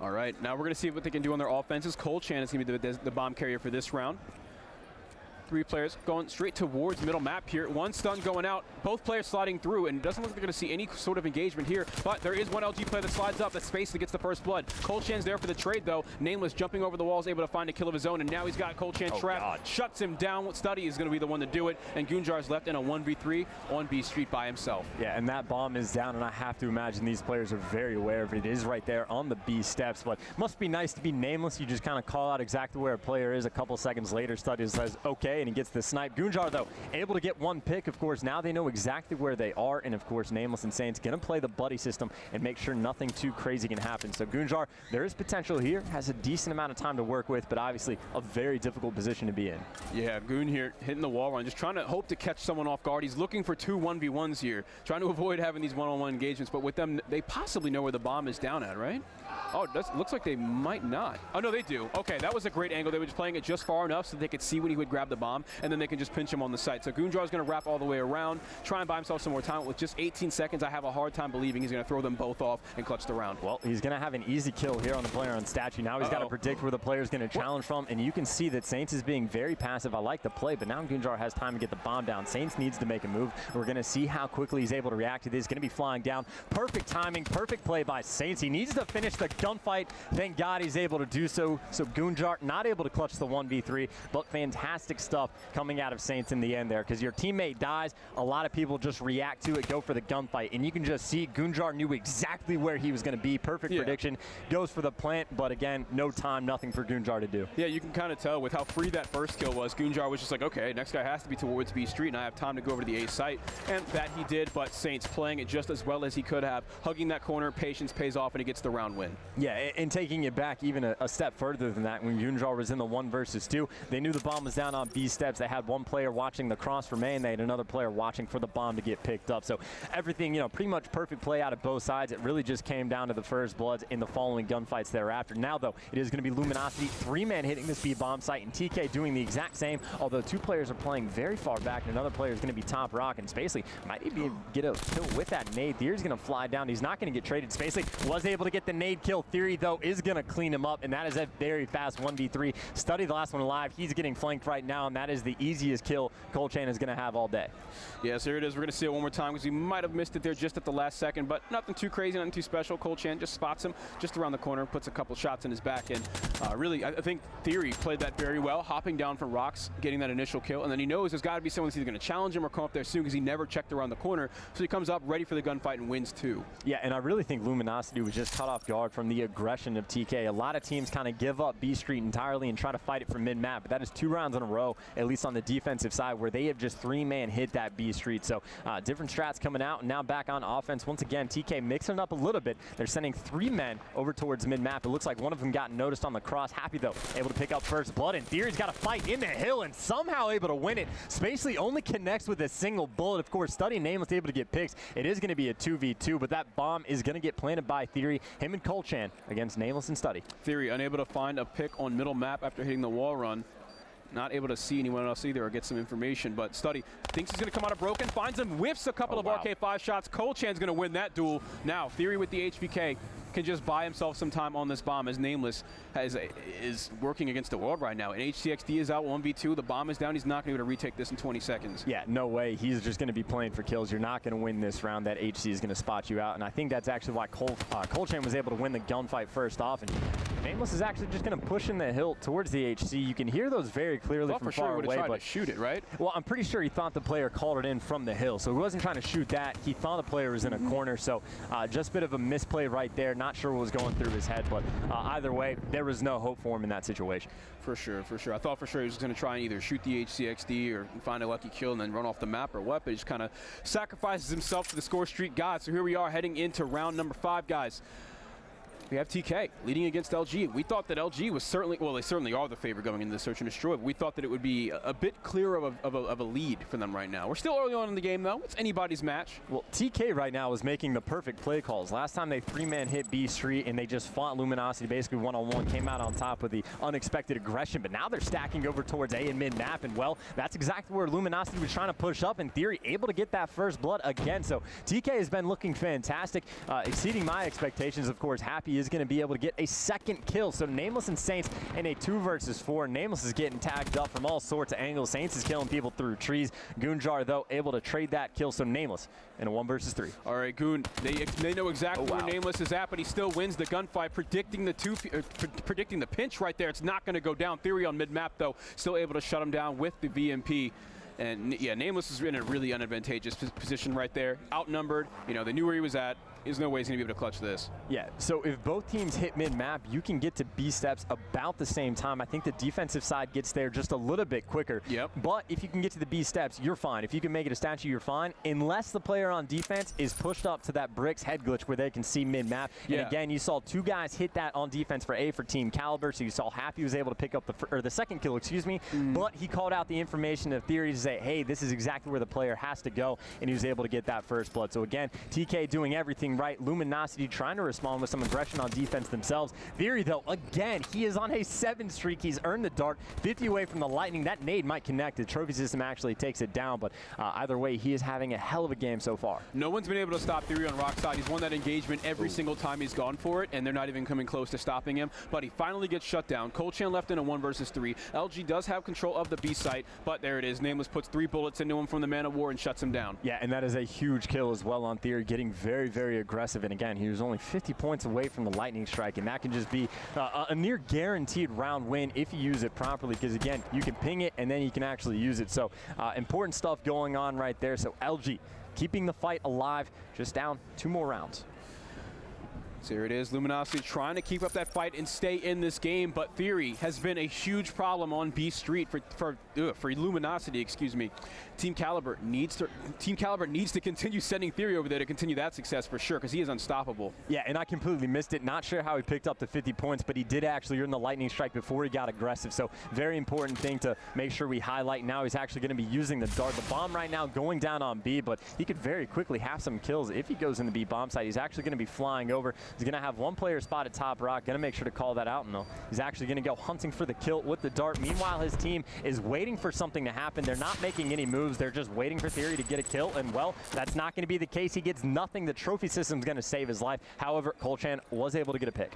All right, now we're going to see what they can do on their offenses. Colchan is going to be the bomb carrier for this round. 3 players going straight towards middle map here. 1 stun going out. Both players sliding through, and it doesn't look like they're going to see any sort of engagement here, but there is 1 LG player that slides up. That's Space that gets the first blood. Colchan's there for the trade, though. Nameless jumping over the walls, able to find a kill of his own, and now he's got Colchan trapped. Shuts him down. Study is going to be the one to do it, and Gunjar's left in a 1v3 on B Street by himself. Yeah, and that bomb is down, and I have to imagine these players are very aware of it. It is right there on the B steps, but must be nice to be nameless. You just kind of call out exactly where a player is. A couple seconds later, Study says, okay, and he gets the snipe. Gunjar, though, able to get 1 pick. Of course, now they know exactly where they are, and of course, Nameless and Saints going to play the buddy system and make sure nothing too crazy can happen. So Gunjar, there is potential here, has a decent amount of time to work with, but obviously a very difficult position to be in. Yeah, Goon here hitting the wall run, just trying to hope to catch someone off guard. He's looking for 2 1v1s here, trying to avoid having these one-on-one engagements, but with them, they possibly know where the bomb is down at, right? Oh, that looks like they might not. Oh, no, they do. Okay, that was a great angle. They were just playing it just far enough so they could see when he would grab the bomb, and then they can just pinch him on the site. So Gunjar's going to wrap all the way around, try and buy himself some more time. With just 18 seconds, I have a hard time believing he's going to throw them both off and clutch the round. Well, he's going to have an easy kill here on the player on statue. Now he's got to predict where the player's going to challenge from, and you can see that Saints is being very passive. I like the play, but now Gunjar has time to get the bomb down. Saints needs to make a move. We're going to see how quickly he's able to react to this. He's going to be flying down. Perfect timing, perfect play by Saints. He needs to finish the gunfight. Thank God he's able to do so. So Gunjar not able to clutch the 1v3, but fantastic stuff coming out of Saints in the end there, because your teammate dies, a lot of people just react to it, go for the gunfight, and you can just see Gunjar knew exactly where he was going to be. Perfect prediction, goes for the plant, but again, no time, nothing for Gunjar to do. Yeah, you can kind of tell with how free that first kill was. Gunjar was just like, okay, next guy has to be towards B Street, and I have time to go over to the A site, and that he did, but Saints playing it just as well as he could have. Hugging that corner, patience pays off, and he gets the round win. Yeah, and taking it back even a step further than that, when Gunjar was in the 1 versus 2, they knew the bomb was down on B steps. They had one player watching the cross for main. They had another player watching for the bomb to get picked up. So everything, pretty much perfect play out of both sides. It really just came down to the first bloods in the following gunfights thereafter. Now, though, it is going to be Luminosity, 3-man hitting this B bomb site, and TK doing the exact same, although 2 players are playing very far back, and another player is going to be top rock, and Spacely might even get a kill with that nade. Theory's going to fly down. He's not going to get traded. Spacely was able to get the nade kill. Theory, though, is going to clean him up, and that is a very fast 1v3. Study the last one alive. He's getting flanked right now, and that is the easiest kill Colchain is going to have all day. Yes, here it is. We're going to see it one more time because we might have missed it there just at the last second, but nothing too crazy, nothing too special. Colchain just spots him just around the corner, puts a couple shots in his back, and really, I think Theory played that very well, hopping down from rocks, getting that initial kill, and then he knows there's got to be someone who's either going to challenge him or come up there soon because he never checked around the corner, so he comes up ready for the gunfight and wins 2. Yeah, and I really think Luminosity was just caught off guard from the aggression of TK. A lot of teams kind of give up B Street entirely and try to fight it from mid-map, but that is 2 rounds in a row, at least on the defensive side, where they have just 3-man hit that B Street. So different strats coming out, and now back on offense. Once again, TK mixing it up a little bit. They're sending 3 men over towards mid-map. It looks like one of them got noticed on the cross. Happy, though, able to pick up first blood, and Theory's got a fight in the hill and somehow able to win it. Spacely only connects with a single bullet. Of course, Study and Nameless able to get picks. It is going to be a 2v2, but that bomb is going to get planted by Theory. Him and Colchan against Nameless and Study. Theory unable to find a pick on middle map after hitting the wall run. Not able to see anyone else either or get some information, but Study thinks he's going to come out of broken, finds him, whiffs a couple of RK5 shots. Colchan's going to win that duel. Now, Theory with the HVK can just buy himself some time on this bomb as Nameless is working against the world right now. And HCXD is out 1v2. The bomb is down. He's not going to be able to retake this in 20 seconds. Yeah, no way. He's just going to be playing for kills. You're not going to win this round. That HC is going to spot you out. And I think that's actually why Colchan was able to win the gunfight first off. And Nameless is actually just going to push in the hill towards the HC. You can hear those very clearly from far away. Tried to shoot it, right? Well, I'm pretty sure he thought the player called it in from the hill. So he wasn't trying to shoot that. He thought the player was in a corner. So just a bit of a misplay right there. Not sure what was going through his head, but either way, there was no hope for him in that situation. For sure, for sure. I thought for sure he was going to try and either shoot the HCXD or find a lucky kill and then run off the map or what, but he just kind of sacrifices himself to the score streak god. So here we are heading into round number 5, guys. We have TK leading against LG. We thought that LG was certainly, well, they certainly are the favorite going into the Search and Destroy, but we thought that it would be a bit clearer of a lead for them right now. We're still early on in the game, though. It's anybody's match. Well, TK right now is making the perfect play calls. Last time they 3-man hit B Street and they just fought Luminosity basically one-on-one, came out on top with the unexpected aggression, but now they're stacking over towards A and mid-map, and well, that's exactly where Luminosity was trying to push up. In theory, able to get that first blood again. So TK has been looking fantastic, exceeding my expectations. Of course, Happy is going to be able to get a second kill. So Nameless and Saints in a 2 versus 4. Nameless is getting tagged up from all sorts of angles. Saints is killing people through trees. Gunjar, though, able to trade that kill. So Nameless in a 1 versus 3. All right, Goon, they know exactly where Nameless is at, but he still wins the gunfight, predicting the pinch right there. It's not going to go down. Theory on mid-map, though, still able to shut him down with the VMP. And yeah, Nameless is in a really unadvantageous position right there. Outnumbered, they knew where he was at. There's no way he's going to be able to clutch this. Yeah, so if both teams hit mid-map, you can get to B steps about the same time. I think the defensive side gets there just a little bit quicker. Yep. But if you can get to the B steps, you're fine. If you can make it a statue, you're fine, unless the player on defense is pushed up to that bricks head glitch where they can see mid-map. Yeah. And again, you saw 2 guys hit that on defense for A for Team Kaliber, so you saw Happy was able to pick up the second kill, but he called out the information of Theory to say, hey, this is exactly where the player has to go, and he was able to get that first blood. So again, TK doing everything right. Luminosity trying to respond with some aggression on defense themselves. Theory, though, again, he is on a 7 streak. He's earned the dark, 50 away from the lightning. That nade might connect. The trophy system actually takes it down, but either way, he is having a hell of a game so far. No one's been able to stop Theory on Rock side. He's won that engagement every single time he's gone for it, and they're not even coming close to stopping him, but he finally gets shut down. Colchan left in a 1 versus 3. LG does have control of the B site, but there it is. Nameless puts 3 bullets into him from the Man of War and shuts him down. Yeah, and that is a huge kill as well on Theory, getting very, very aggressive. And again, he was only 50 points away from the lightning strike, and that can just be a near guaranteed round win if you use it properly, because again, you can ping it and then you can actually use it. So important stuff going on right there. So LG keeping the fight alive, just down 2 more rounds. So here it is, Luminosity trying to keep up that fight and stay in this game, but Theory has been a huge problem on B Street for Luminosity, excuse me. Team Kaliber needs to continue sending Theory over there to continue that success for sure, because he is unstoppable. Yeah, and I completely missed it. Not sure how he picked up the 50 points, but he did actually earn the lightning strike before he got aggressive. So very important thing to make sure we highlight. Now he's actually going to be using the dart. The bomb right now going down on B, but he could very quickly have some kills if he goes in the B bomb site. He's actually going to be flying over. He's going to have one player spot at top rock. Going to make sure to call that out, and he's actually going to go hunting for the kill with the dart. Meanwhile, his team is waiting for something to happen. They're not making any moves. They're just waiting for Theory to get a kill, and well, that's not going to be the case. He gets nothing. The trophy system's going to save his life. However, Kolchan was able to get a pick.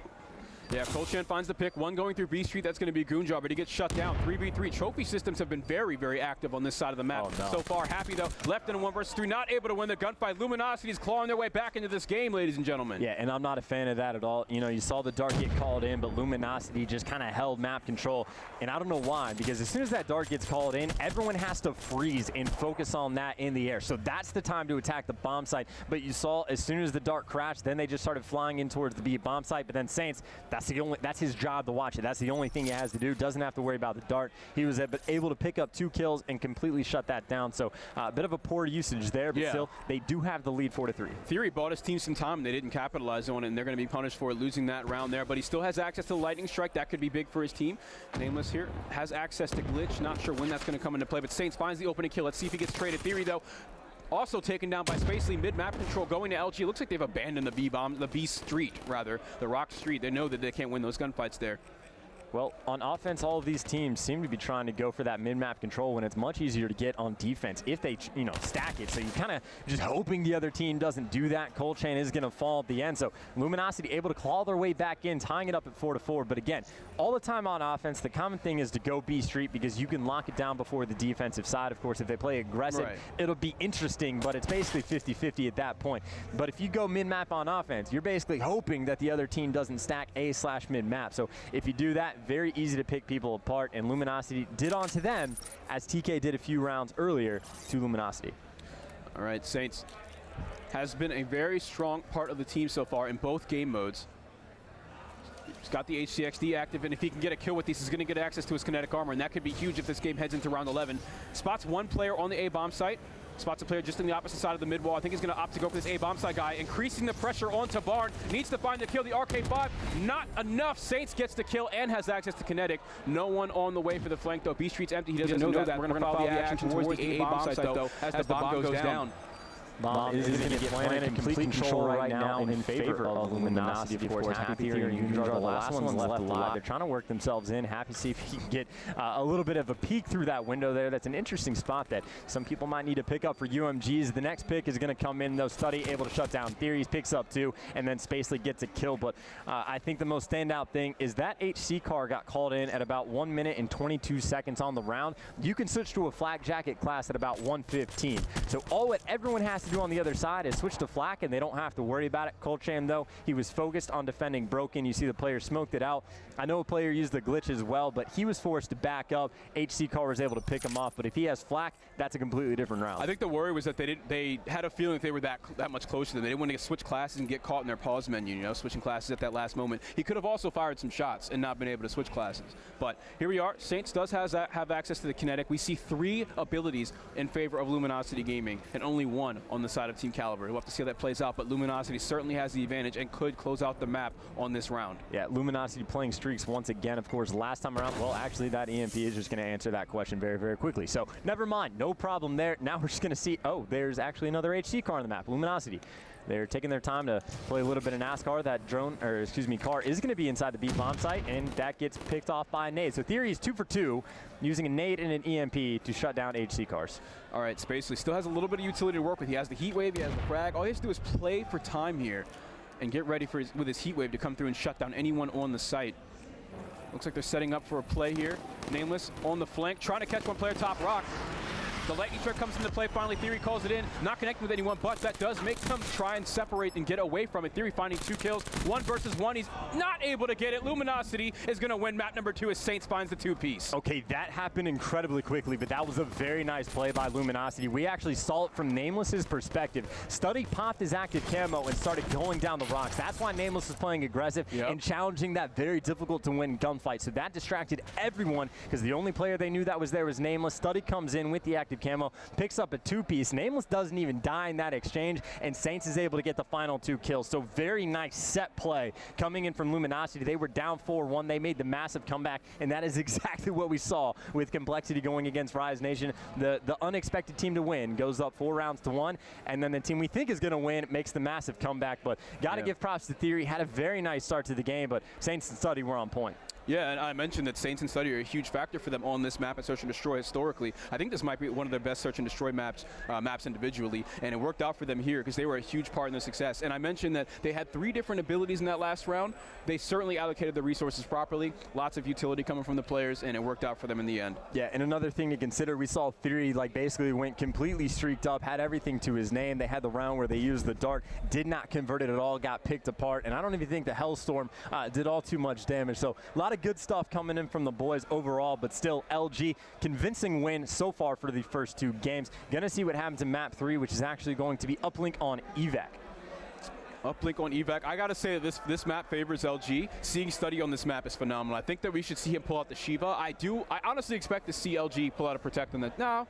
Yeah, Kolchan finds the pick. One going through B Street, that's going to be Goonjar, but he gets shut down. 3v3. Trophy systems have been very, very active on this side of the map so far. Happy, though, left in a 1 versus 3, not able to win the gunfight. Luminosity's clawing their way back into this game, ladies and gentlemen. Yeah, and I'm not a fan of that at all. You know, you saw the dart get called in, but Luminosity just kind of held map control. And I don't know why, because as soon as that dart gets called in, everyone has to freeze and focus on that in the air. So that's the time to attack the bomb site. But you saw as soon as the dart crashed, then they just started flying in towards the B bomb site. But then Saints, that's his job to watch it. That's the only thing he has to do. Doesn't have to worry about the dart. He was able to pick up 2 kills and completely shut that down. So a bit of a poor usage there, but still, they do have the lead 4-3. Theory bought his team some time, and they didn't capitalize on it, and they're going to be punished for losing that round there. But he still has access to the lightning strike. That could be big for his team. Nameless here has access to glitch. Not sure when that's going to come into play, but Saints finds the opening kill. Let's see if he gets traded. Theory, though, also taken down by Spacely, mid-map control going to LG. Looks like they've abandoned the B Street, rather, the Rock Street. They know that they can't win those gunfights there. Well, on offense, all of these teams seem to be trying to go for that mid-map control when it's much easier to get on defense if they, stack it. So you kind of just hoping the other team doesn't do that. Kolchan is going to fall at the end. So Luminosity able to claw their way back in, tying it up at 4-4. But again, all the time on offense, the common thing is to go B Street because you can lock it down before the defensive side. Of course, if they play aggressive, it'll be interesting, but it's basically 50-50 at that point. But if you go mid-map on offense, you're basically hoping that the other team doesn't stack A/mid-map. So if you do that, very easy to pick people apart, and Luminosity did onto them as TK did a few rounds earlier to Luminosity. All right, Saints has been a very strong part of the team so far in both game modes. He's got the HCXD active, and if he can get a kill with these, he's going to get access to his kinetic armor, and that could be huge if this game heads into round 11. Spots one player on the A-bomb site. Spots a player just on the opposite side of the mid-wall. I think he's going to opt to go for this A-bomb side guy, increasing the pressure onto Barn. Needs to find the kill. The RK5, not enough. Saints gets the kill and has access to kinetic. No one on the way for the flank, though. B Street's empty. He doesn't know that. We're going to follow the action towards the A-bomb site, though, as the bomb goes down. Bomb is going to get planted in complete control right now in favor of Luminosity. Of course, Happy Theory and Goonjar, the last ones left alive. They're trying to work themselves in. Happy to see if he can get a little bit of a peek through that window there. That's an interesting spot that some people might need to pick up for UMGs. The next pick is going to come in, though. Study able to shut down Theories, picks up 2, and then Spacely gets a kill. But I think the most standout thing is that HC car got called in at about 1 minute and 22 seconds on the round. You can switch to a flak jacket class at about 1:15. So all everyone has to do on the other side is switch to flak, and they don't have to worry about it. Kolchan, though, he was focused on defending broken. You see the player smoked it out. I know a player used the glitch as well, but he was forced to back up. HC car was able to pick him off, but if he has flak, that's a completely different round. I think the worry was that they had a feeling that they were that much closer to them. They didn't want to switch classes and get caught in their pause menu, switching classes at that last moment. He could have also fired some shots and not been able to switch classes. But here we are. Saints does have access to the kinetic. We see 3 abilities in favor of Luminosity Gaming and only 1 on the side of Team Kaliber. We'll have to see how that plays out, but Luminosity certainly has the advantage and could close out the map on this round. Yeah, Luminosity playing streaks once again. Of course, last time around, well, actually, that EMP is just going to answer that question very, very quickly. So never mind, no problem there. Now we're just going to see, there's actually another HC car on the map, Luminosity. They're taking their time to play a little bit of NASCAR. That car is going to be inside the B bomb site, and that gets picked off by a nade. So Theory is 2 for 2, using a nade and an EMP to shut down HC cars. All right, Spacely still has a little bit of utility to work with. He has the heat wave, he has the frag. All he has to do is play for time here and get ready with his heat wave to come through and shut down anyone on the site. Looks like they're setting up for a play here. Nameless on the flank, trying to catch one player top rock. The lightning strike comes into play. Finally, Theory calls it in. Not connecting with anyone, but that does make them try and separate and get away from it. Theory finding 2 kills. 1 versus 1. He's not able to get it. Luminosity is going to win map number 2 as Saints finds the 2-piece. Okay, that happened incredibly quickly, but that was a very nice play by Luminosity. We actually saw it from Nameless's perspective. Study popped his active camo and started going down the rocks. That's why Nameless was playing aggressive and challenging that very difficult to win gunfight. So that distracted everyone because the only player they knew that was there was Nameless. Study comes in with the active camo, picks up a 2-piece. Nameless doesn't even die in that exchange, and Saints is able to get the final 2 kills. So very nice set play coming in from Luminosity. They were down 4-1. They made the massive comeback, and that is exactly what we saw with Complexity going against Rise Nation. The unexpected team to win goes up 4 rounds to 1, and then the team we think is going to win makes the massive comeback. But got to give props to Theory. Had a very nice start to the game, but Saints and Study were on point. Yeah, and I mentioned that Saints and Study are a huge factor for them on this map at Search and Destroy historically. I think this might be one of their best Search and Destroy maps individually, and it worked out for them here because they were a huge part in their success. And I mentioned that they had 3 different abilities in that last round. They certainly allocated the resources properly, lots of utility coming from the players, and it worked out for them in the end. Yeah, and another thing to consider, we saw Theory basically went completely streaked up, had everything to his name. They had the round where they used the dart, did not convert it at all, got picked apart, and I don't even think the Hellstorm did all too much damage. So a lot of good stuff coming in from the boys overall, but still LG, convincing win so far for the first 2 games. Gonna see what happens in map 3, which is actually going to be uplink on evac. Uplink on evac. I gotta say that this map favors LG. Seeing Study on this map is phenomenal. I think that we should see him pull out the Shiva. I honestly expect to see LG pull out a Protect on that. No,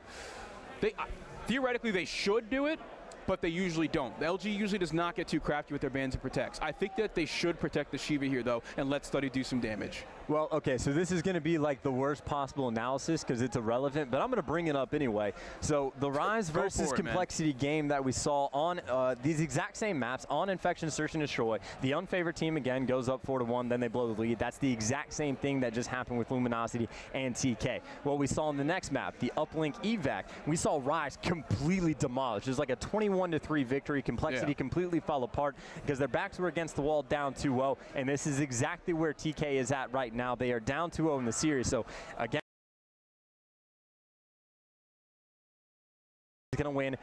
theoretically they should do it, but they usually don't. The LG usually does not get too crafty with their bans and protects. I think that they should protect the Shiva here, though, and let Study do some damage. Well, okay, so this is going to be the worst possible analysis because it's irrelevant, but I'm going to bring it up anyway. So the Rise versus Complexity game that we saw on these exact same maps on Infection, Search and Destroy, the unfavored team again goes up 4-1, then they blow the lead. That's the exact same thing that just happened with Luminosity and TK. What we saw on the next map, the uplink evac, we saw Rise completely demolished. It was like a 21-3 victory. Complexity completely fell apart because their backs were against the wall, down 2-0, and this is exactly where TK is at right now. They are down 2-0 in the series, so again, is going to win.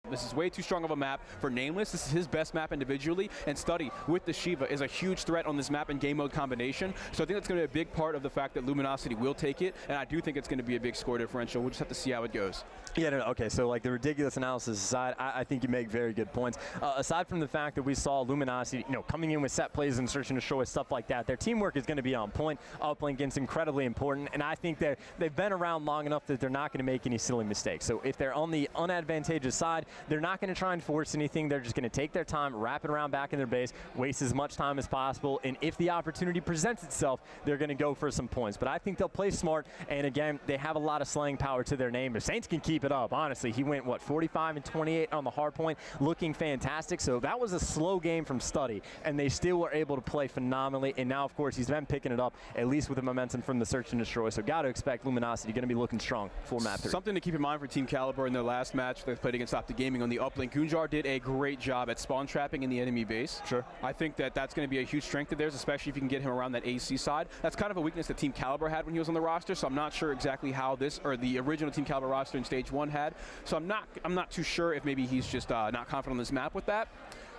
This is way too strong of a map for Nameless. This is his best map individually, and Study with the Shiva is a huge threat on this map in game mode combination. So I think that's going to be a big part of the fact that Luminosity will take it, and I do think it's going to be a big score differential. We'll just have to see how it goes. Yeah, no, okay, so the ridiculous analysis aside, I think you make very good points. Aside from the fact that we saw Luminosity, coming in with set plays and Search and Destroy, stuff like that, their teamwork is going to be on point. Uplink is incredibly important, and I think they've been around long enough that they're not going to make any silly mistakes. So if they're on the unadvantageous side, they're not going to try and force anything. They're just going to take their time, wrap it around back in their base, waste as much time as possible, and if the opportunity presents itself, they're going to go for some points. But I think they'll play smart, and again, they have a lot of slaying power to their name. If Saints can keep it up, honestly, he went, 45 and 28 on the hard point, looking fantastic. So that was a slow game from Study, and they still were able to play phenomenally, and now, of course, he's been picking it up, at least with the momentum from the Search and Destroy. So got to expect Luminosity going to be looking strong for map 3. Something to keep in mind for Team Kaliber in their last match they played against Optic Gaming on the uplink. Gunjar did a great job at spawn trapping in the enemy base. Sure. I think that that's going to be a huge strength of theirs, especially if you can get him around that AC side. That's kind of a weakness that Team Kaliber had when he was on the roster, so I'm not sure exactly how this, or the original Team Kaliber roster in Stage 1 had. So I'm not too sure if maybe he's just not confident on this map with that.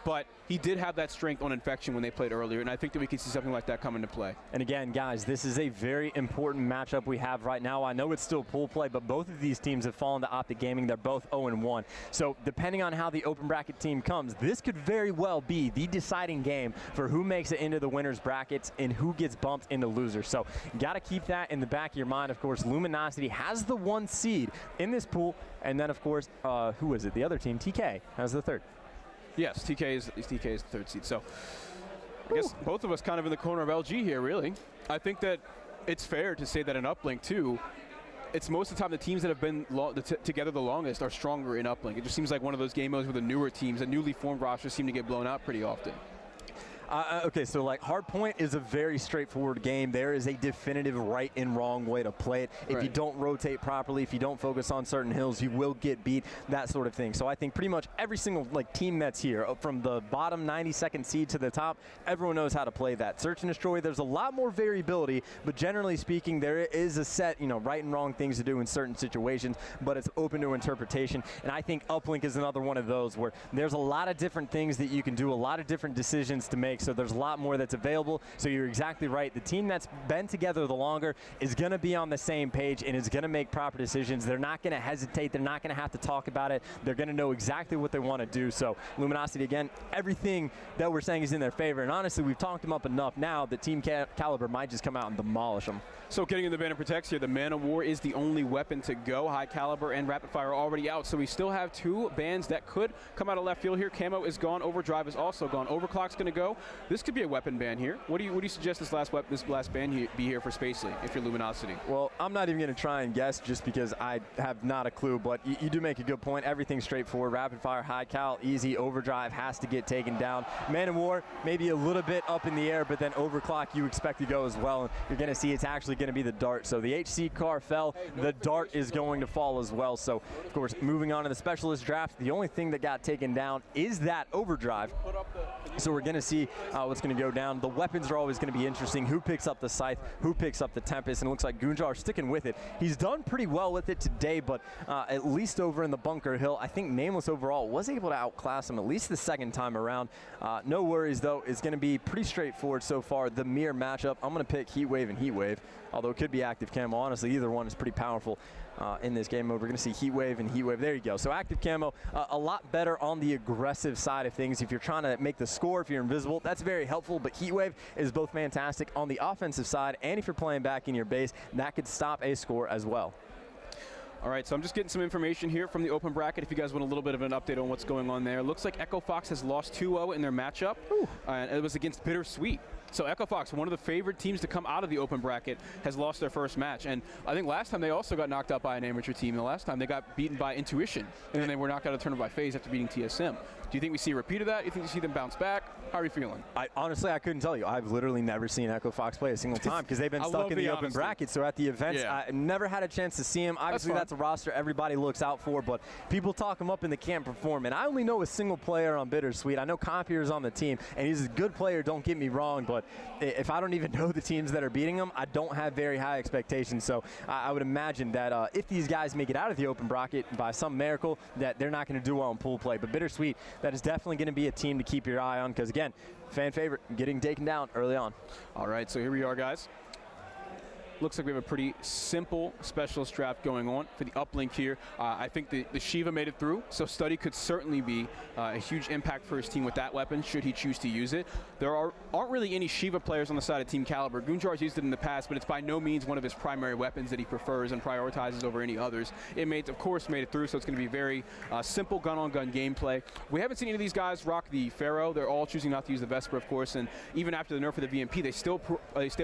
But he did have that strength on Infection when they played earlier, and I think that we could see something like that come into play. And again, guys, this is a very important matchup we have right now. I know it's still pool play, but both of these teams have fallen to Optic Gaming. They're both 0-1. So depending on how the open bracket team comes, this could very well be the deciding game for who makes it into the winner's brackets and who gets bumped into losers. So got to keep that in the back of your mind. Of course, Luminosity has the 1 seed in this pool, and then, of course, who is it? The other team, TK, has the 3rd. Yes, TK is the 3rd seed. So I guess both of us kind of in the corner of LG here, really. I think that it's fair to say that in uplink, too, it's most of the time the teams that have been together the longest are stronger in uplink. It just seems like one of those game modes where the newer teams, the newly formed rosters seem to get blown out pretty often. Okay, so like Hardpoint is a very straightforward game. There is a definitive right and wrong way to play it. If you don't rotate properly, if you don't focus on certain hills, you will get beat, that sort of thing. So I think pretty much every single team that's here, from the bottom 92nd seed to the top, everyone knows how to play that. Search and Destroy, there's a lot more variability, but generally speaking, there is a set, right and wrong things to do in certain situations, but it's open to interpretation. And I think Uplink is another one of those where there's a lot of different things that you can do, a lot of different decisions to make, so there's a lot more that's available. So you're exactly right. The team that's been together the longer is going to be on the same page and is going to make proper decisions. They're not going to hesitate. They're not going to have to talk about it. They're going to know exactly what they want to do. So Luminosity, again, everything that we're saying is in their favor. And honestly, we've talked them up enough now that Team Kaliber might just come out and demolish them. So getting in the Banner Protects here, the Man of War is the only weapon to go. High Caliber and Rapid Fire are already out, so we still have two bans that could come out of left field here. Camo is gone. Overdrive is also gone. Overclock's going to go. This could be a weapon ban here. What do you suggest this last ban be here for Spacely if you're Luminosity? Well, I'm not even going to try and guess just because I have not a clue, but you do make a good point. Everything's straightforward. Rapid Fire, High Cal, easy. Overdrive has to get taken down. Man of War, maybe a little bit up in the air, but then Overclock you expect to go as well. And you're going to see it's actually going to be the Dart. So the HC car fell. The Dart is going to fall as well. So, of course, moving on to the Specialist draft, the only thing that got taken down is that Overdrive. So we're going to see what's going to go down. The weapons are always going to be interesting. Who picks up the Scythe? Who picks up the Tempest? And it looks like Gunjar sticking with it. He's done pretty well with it today, but at least over in the Bunker Hill, I think Nameless overall was able to outclass him at least the second time around. No worries, though. It's going to be pretty straightforward so far. The mirror matchup, I'm going to pick Heatwave and Heatwave, although it could be Active Camo. Honestly, either one is pretty powerful in this game mode. We're going to see Heatwave and Heatwave. There you go. So Active Camo, a lot better on the aggressive side of things. If you're trying to make the score, if you're invisible, that's very helpful, but Heatwave is both fantastic on the offensive side, and if you're playing back in your base, that could stop a score as well. All right, so I'm just getting some information here from the open bracket if you guys want a little bit of an update on what's going on there. Looks like Echo Fox has lost 2-0 in their matchup, and it was against Bittersweet. So Echo Fox, one of the favorite teams to come out of the open bracket, has lost their first match. And I think last time they also got knocked out by an amateur team. The last time they got beaten by Intuition, and then they were knocked out of the tournament by FaZe after beating TSM. Do you think we see a repeat of that? Do you think you see them bounce back? How are you feeling? Honestly, I couldn't tell you. I've literally never seen Echo Fox play a single time because they've been stuck in the open bracket. So at the events, I never had a chance to see him. Obviously, that's a roster everybody looks out for, but people talk him up and they can't perform. And I only know a single player on Bittersweet. I know Compier's on the team, and he's a good player, don't get me wrong, but if I don't even know the teams that are beating him, I don't have very high expectations. So I would imagine that if these guys make it out of the open bracket by some miracle, that they're not going to do well in pool play. But Bittersweet, that is definitely going to be a team to keep your eye on because, again, fan favorite, getting taken down early on. All right, so here we are, guys. Looks like we have a pretty simple specialist draft going on for the uplink here. I think the Shiva made it through, so Study could certainly be a huge impact for his team with that weapon, should he choose to use it. There aren't really any Shiva players on the side of Team Kaliber. Gunjar's used it in the past, but it's by no means one of his primary weapons that he prefers and prioritizes over any others. It of course, made it through, so it's going to be very simple gun-on-gun gameplay. We haven't seen any of these guys rock the Pharaoh. They're all choosing not to use the Vesper, of course, and even after the nerf of the VMP, they still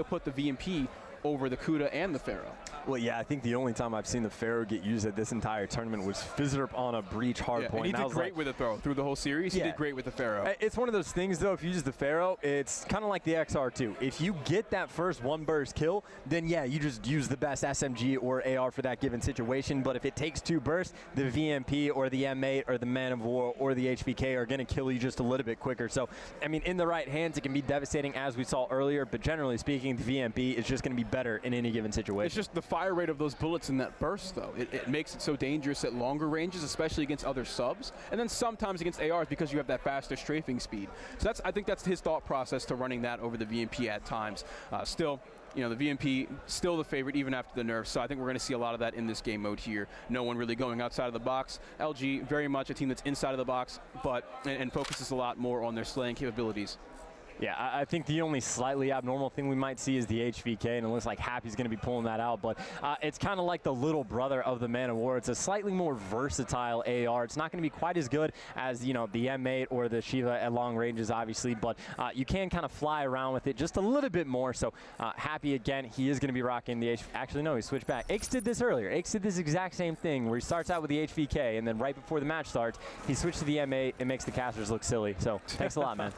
put the VMP over the Kuda and the Pharaoh. Well, yeah, I think the only time I've seen the Pharaoh get used at this entire tournament was Fizzerp on a breach hardpoint. And he did great with it, though. Through the whole series, he did great with the Pharaoh. It's one of those things, though, if you use the Pharaoh, it's kind of like the XR2. If you get that first one burst kill, then, yeah, you just use the best SMG or AR for that given situation. But if it takes two bursts, the VMP or the M8 or the Man of War or the HVK are going to kill you just a little bit quicker. So, I mean, in the right hands, it can be devastating, as we saw earlier. But generally speaking, the VMP is just going to be better in any given situation. It's just the fire rate of those bullets in that burst, though. It makes it so dangerous at longer ranges, especially against other subs, and then sometimes against ARs because you have that faster strafing speed. So I think that's his thought process to running that over the VMP at times. Still, you know, the VMP still the favorite even after the nerfs, so I think we're going to see a lot of that in this game mode here. No one really going outside of the box. LG, very much a team that's inside of the box, but and focuses a lot more on their slaying capabilities. Yeah, I think the only slightly abnormal thing we might see is the HVK, and it looks like Happy's going to be pulling that out. But it's kind of like the little brother of the Man of War. It's a slightly more versatile AR. It's not going to be quite as good as, you know, the M8 or the Shiva at long ranges, obviously. But you can kind of fly around with it just a little bit more. So Happy, again, he is going to be rocking the Actually, no, he switched back. Aix did this earlier. Aix did this exact same thing where he starts out with the HVK, and then right before the match starts, he switched to the M8. It makes the casters look silly. So thanks a lot, man.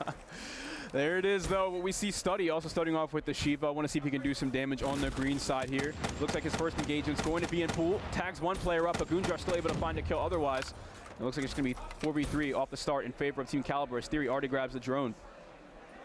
There it is, though. We see Study also starting off with the Shiva. I want to see if he can do some damage on the green side here. Looks like his first engagement's going to be in pool. Tags one player up, but Goonjar still able to find a kill otherwise. It looks like it's going to be 4v3 off the start in favor of Team Kaliber as Theory already grabs the drone.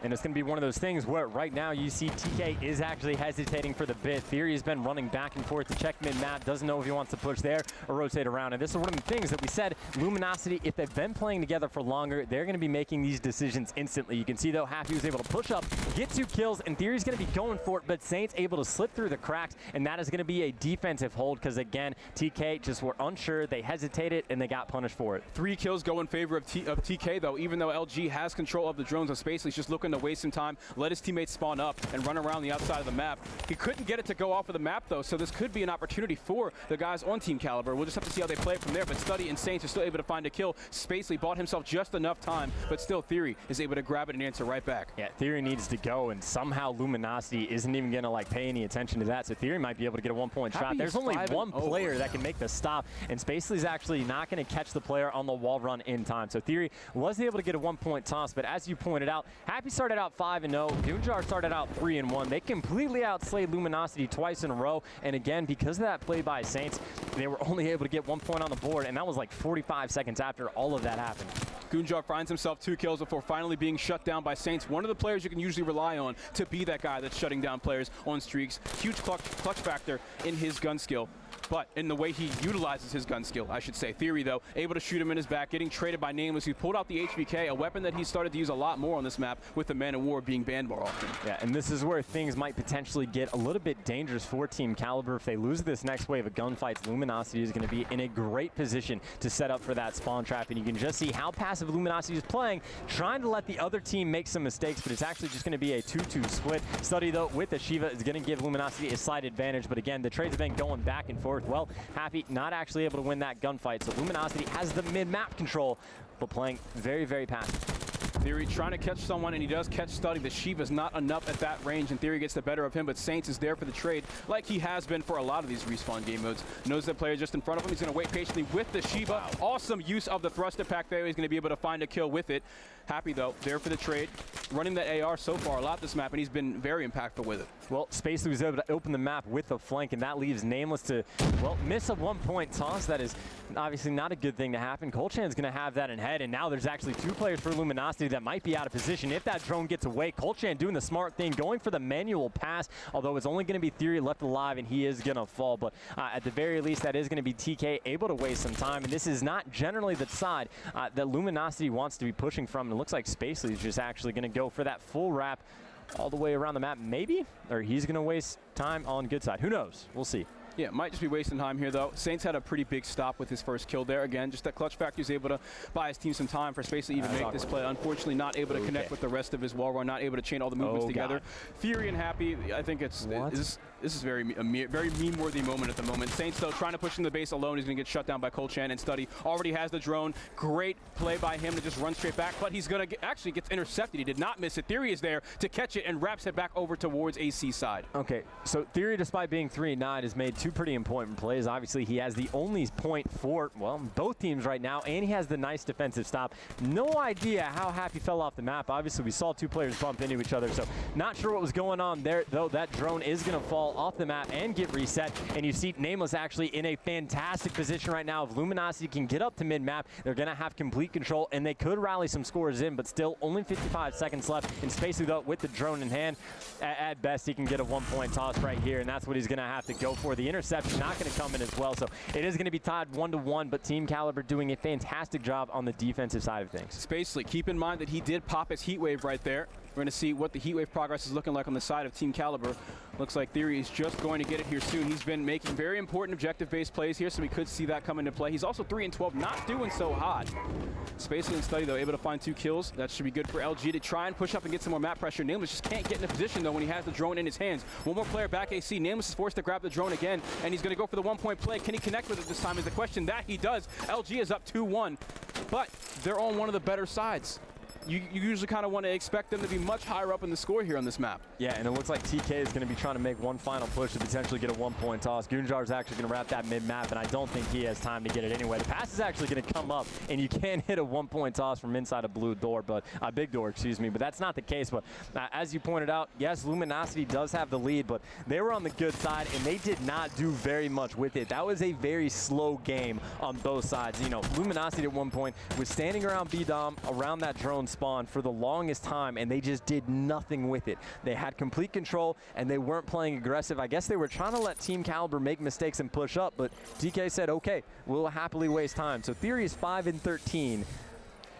And it's going to be one of those things where right now you see TK is actually hesitating for the bit. Theory has been running back and forth to check mid-map, doesn't know if he wants to push there or rotate around. And this is one of the things that we said, Luminosity, if they've been playing together for longer, they're going to be making these decisions instantly. You can see, though, Happy was able to push up, get 2 kills, and Theory's going to be going for it, but Saints able to slip through the cracks, and that is going to be a defensive hold because, again, TK just were unsure, they hesitated, and they got punished for it. 3 kills go in favor of TK, though, even though LG has control of the drones on Space. He's just looking to waste some time, let his teammates spawn up and run around the outside of the map. He couldn't get it to go off of the map, though, so this could be an opportunity for the guys on Team Kaliber. We'll just have to see how they play it from there, but Study and Saints are still able to find a kill. Spacely bought himself just enough time, but still Theory is able to grab it and answer right back. Yeah, Theory needs to go, and somehow Luminosity isn't even going to pay any attention to that, so Theory might be able to get a 1-point shot. There's only one player that can make the stop, and Spacely's actually not going to catch the player on the wall run in time. So Theory was able to get a 1-point toss, but as you pointed out, Happy started out 5-0. Goonjar started out 3-1. They completely outslayed Luminosity twice in a row, and again, because of that play by Saints, they were only able to get 1 point on the board, and that was like 45 seconds after all of that happened. Goonjar finds himself 2 kills before finally being shut down by Saints. One of the players you can usually rely on to be that guy that's shutting down players on streaks. Huge clutch factor in his gun skill, but in the way he utilizes his gun skill, I should say. Theory, though, able to shoot him in his back, getting traded by Nameless, who pulled out the HVK, a weapon that he started to use a lot more on this map with the Man of War being banned more often. Yeah, and this is where things might potentially get a little bit dangerous for Team Kaliber. If they lose this next wave of gunfights, Luminosity is going to be in a great position to set up for that spawn trap, and you can just see how passive Luminosity is playing, trying to let the other team make some mistakes, but it's actually just going to be a 2-2 split. Study, though, with the Shiva is going to give Luminosity a slight advantage, but again, the trades have been going back and forth. Well, Happy not actually able to win that gunfight, so Luminosity has the mid-map control, but playing very, very passive. Theory trying to catch someone, and he does catch Study. The Shiva's not enough at that range, and Theory gets the better of him, but Saints is there for the trade, like he has been for a lot of these respawn game modes. Knows that player just in front of him. He's going to wait patiently with the Shiva. Wow. Awesome use of the thruster pack there. He's going to be able to find a kill with it. Happy, though, there for the trade. Running that AR so far a lot this map, and he's been very impactful with it. Well, Spacely was able to open the map with a flank, and that leaves Nameless to, well, miss a 1-point toss. That is obviously not a good thing to happen. Colchan's going to have that in head, and now there's actually 2 players for Luminosity that might be out of position. If that drone gets away, Colchan doing the smart thing, going for the manual pass, although it's only going to be Theory left alive, and he is going to fall. But at the very least, that is going to be TK able to waste some time, and this is not generally the side that Luminosity wants to be pushing from. It looks like Spacely is just actually going to go for that full wrap all the way around the map, maybe? Or he's going to waste time on good side. Who knows? We'll see. Yeah, might just be wasting time here, though. Saints had a pretty big stop with his first kill there. Again, just that clutch factor is able to buy his team some time for Space to even make this play. Unfortunately, not able to connect with the rest of his wall run, not able to chain all the movements together. Theory and Happy, I think this is very meme-worthy moment at the moment. Saints, though, trying to push in the base alone. He's going to get shut down by Colchan, and Study already has the drone. Great play by him to just run straight back, but he's going to actually gets intercepted. He did not miss it. Theory is there to catch it and wraps it back over towards AC side. Okay, so Theory, despite being 3-9, has made 2 pretty important plays. Obviously, he has the only point for, well, both teams right now, and he has the nice defensive stop. No idea how Happy fell off the map. Obviously, we saw 2 players bump into each other, so not sure what was going on there, though. That drone is going to fall off the map and get reset, and you see Nameless actually in a fantastic position right now. If Luminosity can get up to mid-map, they're going to have complete control, and they could rally some scores in, but still only 55 seconds left. And Spacely, though, with the drone in hand, at best, he can get a 1-point toss right here, and that's what he's going to have to go for. The interception not going to come in as well, so it is going to be tied 1-1, but Team Kaliber doing a fantastic job on the defensive side of things. Spacely, keep in mind that he did pop his heat wave right there. We're going to see what the heat wave progress is looking like on the side of Team Kaliber. Looks like Theory is just going to get it here soon. He's been making very important objective-based plays here, so we could see that come into play. He's also 3-12, not doing so hot. Spacely and Study, though, able to find 2 kills. That should be good for LG to try and push up and get some more map pressure. Nameless just can't get in a position, though, when he has the drone in his hands. One more player back AC. Nameless is forced to grab the drone again, and he's going to go for the 1-point play. Can he connect with it this time is the question. That he does. LG is up 2-1, but they're on one of the better sides. you usually kind of want to expect them to be much higher up in the score here on this map. Yeah, and it looks like TK is going to be trying to make one final push to potentially get a 1-point toss. Gunjar is actually going to wrap that mid-map, and I don't think he has time to get it anyway. The pass is actually going to come up, and you can hit a 1-point toss from inside a blue door, but a big door, excuse me. But that's not the case. But as you pointed out, yes, Luminosity does have the lead, but they were on the good side, and they did not do very much with it. That was a very slow game on both sides. You know, Luminosity at one point was standing around B-Dom, around that drone spawn for the longest time, and they just did nothing with it. They had complete control, and they weren't playing aggressive. I guess they were trying to let Team Kaliber make mistakes and push up, but TK said, okay, we'll happily waste time. So Theory is 5-13.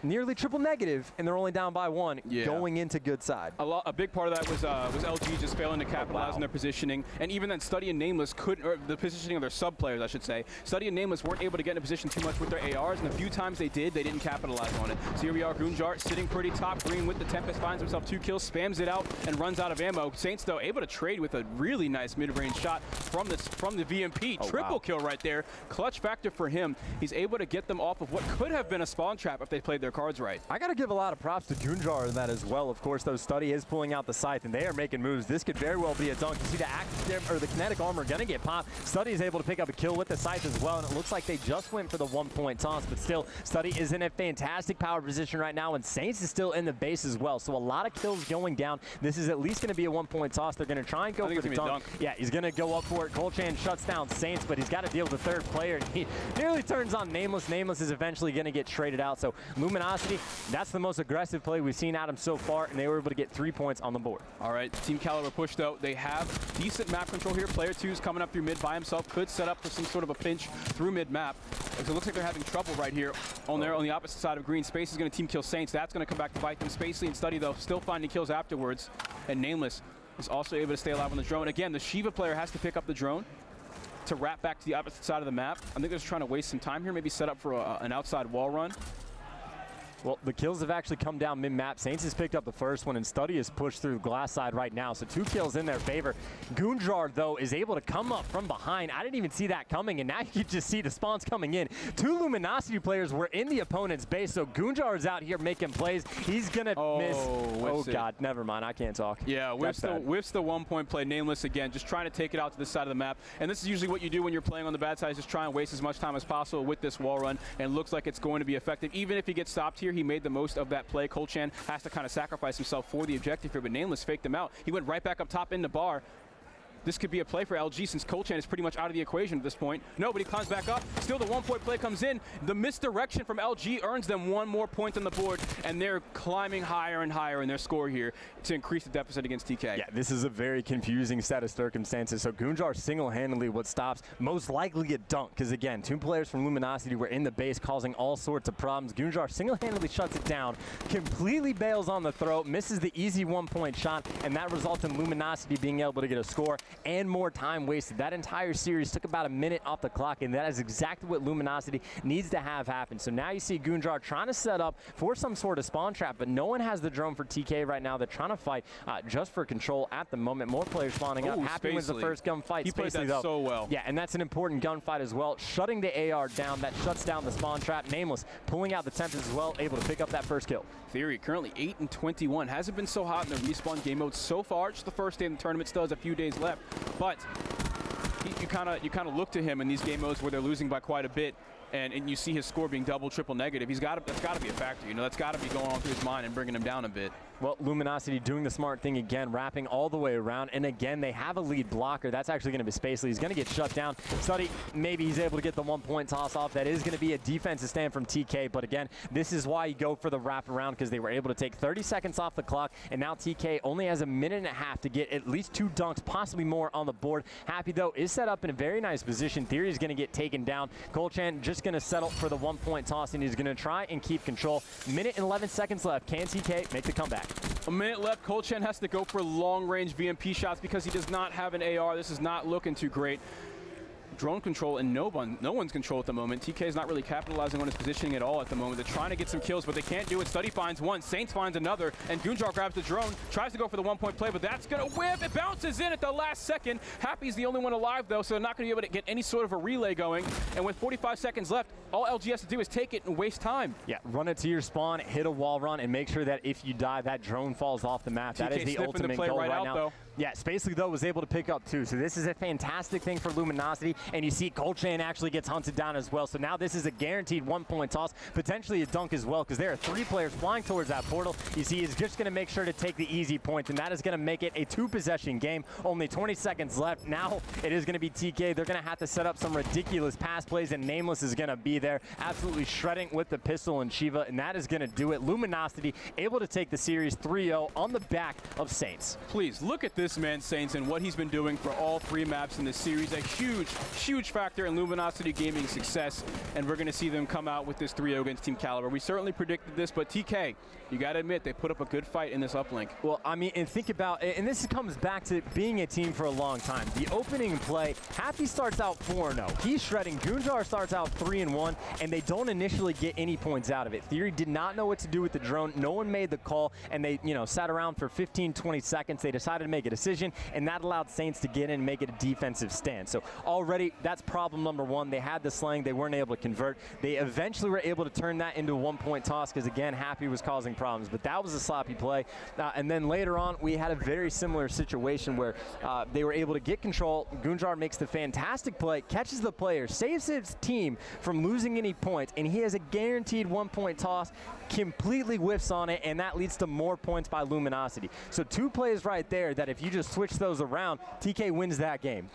Nearly triple negative, and they're only down by 1 going into good side. A big part of that was LG just failing to capitalize on their positioning, and even then Study and Nameless couldn't, or the positioning of their sub players, I should say. Study and Nameless weren't able to get in a position too much with their ARs, and the few times they did, they didn't capitalize on it. So here we are, Gunjar sitting pretty top green with the Tempest, finds himself 2 kills, spams it out, and runs out of ammo. Saints, though, able to trade with a really nice mid-range shot from the VMP. Triple kill right there. Clutch factor for him. He's able to get them off of what could have been a spawn trap if they played their cards right. I got to give a lot of props to Gunjar in that as well. Of course, though, Study is pulling out the scythe, and they are making moves. This could very well be a dunk. You see the kinetic armor going to get popped. Study is able to pick up a kill with the scythe as well, and it looks like they just went for the 1-point toss, but still, Study is in a fantastic power position right now, and Saints is still in the base as well, so a lot of kills going down. This is at least going to be a 1-point toss. They're going to try and go for the dunk. Yeah, he's going to go up for it. Colchan shuts down Saints, but he's got to deal with the third player, and he nearly turns on Nameless. Nameless is eventually going to get traded out, so Luminosity, that's the most aggressive play we've seen out of them so far, and they were able to get 3 points on the board. All right, Team Kaliber push, though. They have decent map control here. Player 2's coming up through mid by himself. Could set up for some sort of a pinch through mid-map. So it looks like they're having trouble right here on the opposite side of green. Space is going to team kill Saints. That's going to come back to bite them. Spacely and Study, though, still finding kills afterwards. And Nameless is also able to stay alive on the drone. Again, the Shiva player has to pick up the drone to wrap back to the opposite side of the map. I think they're just trying to waste some time here, maybe set up for an outside wall run. Well, the kills have actually come down mid-map. Saints has picked up the first one, and Study is pushed through glass side right now, so 2 kills in their favor. Gunjar, though, is able to come up from behind. I didn't even see that coming, and now you can just see the spawns coming in. 2 Luminosity players were in the opponent's base, so Gunjar is out here making plays. He's going to miss. Oh, God, never mind. I can't talk. Yeah, whiffs the 1-point play. Nameless, again, just trying to take it out to the side of the map. And this is usually what you do when you're playing on the bad side, is just try and waste as much time as possible with this wall run, and looks like it's going to be effective. Even if he gets stopped here, he made the most of that play. Colchan has to kind of sacrifice himself for the objective here, but Nameless faked him out. He went right back up top in the bar. This could be a play for LG since Colchan is pretty much out of the equation at this point. No, but he climbs back up. Still the 1-point play comes in. The misdirection from LG earns them 1 more point on the board, and they're climbing higher and higher in their score here to increase the deficit against TK. Yeah, this is a very confusing set of circumstances. So Gunjar single-handedly what stops most likely a dunk, because again, 2 players from Luminosity were in the base causing all sorts of problems. Gunjar single-handedly shuts it down, completely bails on the throw, misses the easy 1-point shot, and that results in Luminosity being able to get a score and more time wasted. That entire series took about a minute off the clock, and that is exactly what Luminosity needs to have happen. So now you see Gunjar trying to set up for some sort of spawn trap, but no one has the drone for TK right now. They're trying to fight just for control at the moment. More players spawning up. Happy wins the first gunfight. He played that though, so well. Yeah, and that's an important gunfight as well. Shutting the AR down, that shuts down the spawn trap. Nameless pulling out the Tempest as well, able to pick up that first kill. Theory currently 8-21. Hasn't been so hot in the respawn game mode so far. Just the first day in the tournament, still has a few days left. But you kind of look to him in these game modes where they're losing by quite a bit, and you see his score being double, triple negative. That's got to be a factor. You know, that's got to be going on through his mind and bringing him down a bit. Well, Luminosity doing the smart thing again, wrapping all the way around, and again, they have a lead blocker. That's actually going to be Spacely. He's going to get shut down. Study, maybe he's able to get the 1-point toss off. That is going to be a defensive stand from TK, but again, this is why you go for the wrap around, because they were able to take 30 seconds off the clock, and now TK only has a minute and a half to get at least 2 dunks, possibly more on the board. Happy, though, is set up in a very nice position. Theory is going to get taken down. Colchan just going to settle for the 1-point toss, and he's going to try and keep control. Minute and 11 seconds left. Can TK make the comeback? A minute left. Colchan has to go for long-range VMP shots because he does not have an AR. This is not looking too great. drone control in no one's control at the moment. TK is not really capitalizing on his positioning at all at the moment. They're trying to get some kills, but they can't do it. Study finds one, Saints finds another, and Gunjar grabs the drone, tries to go for the 1-point play, but that's going to whip. It bounces in at the last second. Happy's the only one alive, though, so they're not going to be able to get any sort of a relay going. And with 45 seconds left, all LG has to do is take it and waste time. Yeah, run it to your spawn, hit a wall run, and make sure that if you die, that drone falls off the map. That is the ultimate goal right now. Though. Yeah, Spacely, though, was able to pick up 2. So this is a fantastic thing for Luminosity. And you see Coltrane actually gets hunted down as well. So now this is a guaranteed 1-point toss, potentially a dunk as well, because there are 3 players flying towards that portal. You see he's just going to make sure to take the easy points, and that is going to make it a 2-possession game. Only 20 seconds left. Now it is going to be TK. They're going to have to set up some ridiculous pass plays, and Nameless is going to be there, absolutely shredding with the pistol and Shiva, and that is going to do it. Luminosity able to take the series 3-0 on the back of Saints. Please, look at this man, Saints, and what he's been doing for all 3 maps in this series. A huge, huge factor in Luminosity Gaming's success, and we're going to see them come out with this 3-0 against Team Kaliber. We certainly predicted this, but TK, you got to admit, they put up a good fight in this uplink. Well, I mean, and think about, and this comes back to being a team for a long time. The opening play, Happy starts out 4-0. He's shredding. Gunjar starts out 3-1, and they don't initially get any points out of it. Theory did not know what to do with the drone. No one made the call, and they, sat around for 15, 20 seconds. They decided to make a decision, and that allowed Saints to get in and make it a defensive stand. So already, that's problem number 1. They had the slang. They weren't able to convert. They eventually were able to turn that into a 1-point toss because, again, Happy was causing problems. But that was a sloppy play. And then later on, we had a very similar situation where they were able to get control. Gunjar makes the fantastic play, catches the player, saves his team from losing any points, and he has a guaranteed 1-point toss, completely whiffs on it, and that leads to more points by Luminosity. So 2 plays right there that if you just switch those around, TK wins that game.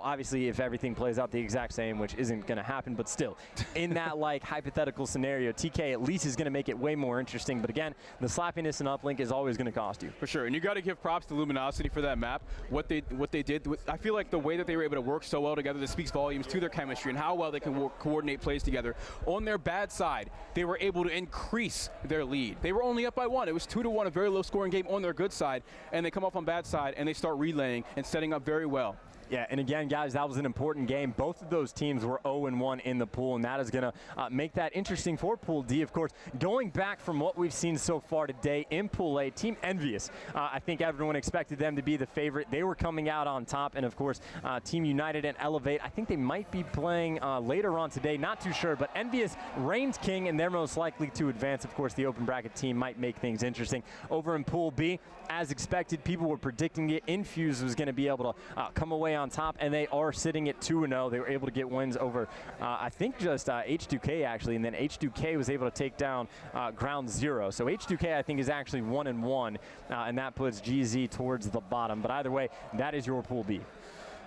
Obviously, if everything plays out the exact same, which isn't going to happen, but still, in that hypothetical scenario, TK at least is going to make it way more interesting. But again, the slappiness in uplink is always going to cost you. For sure, and you got to give props to Luminosity for that map. What they did, I feel like the way that they were able to work so well together, this speaks volumes to their chemistry and how well they can coordinate plays together. On their bad side, they were able to increase their lead. They were only up by 1. It was 2-1, a very low-scoring game on their good side, and they come off on bad side, and they start relaying and setting up very well. Yeah, and again, guys, that was an important game. Both of those teams were 0-1 in the pool, and that is going to make that interesting for Pool D. Of course, going back from what we've seen so far today in Pool A, Team Envious, I think everyone expected them to be the favorite. They were coming out on top, and of course, Team United and Elevate, I think they might be playing later on today, not too sure, but Envious reigns king, and they're most likely to advance. Of course, the open bracket team might make things interesting. Over in Pool B, as expected, people were predicting it. Infuse was going to be able to come away on top, and they are sitting at 2-0. They were able to get wins over, I think, just H2K, actually, and then H2K was able to take down Ground Zero. So H2K, I think, is actually 1-1, and that puts GZ towards the bottom. But either way, that is your Pool B.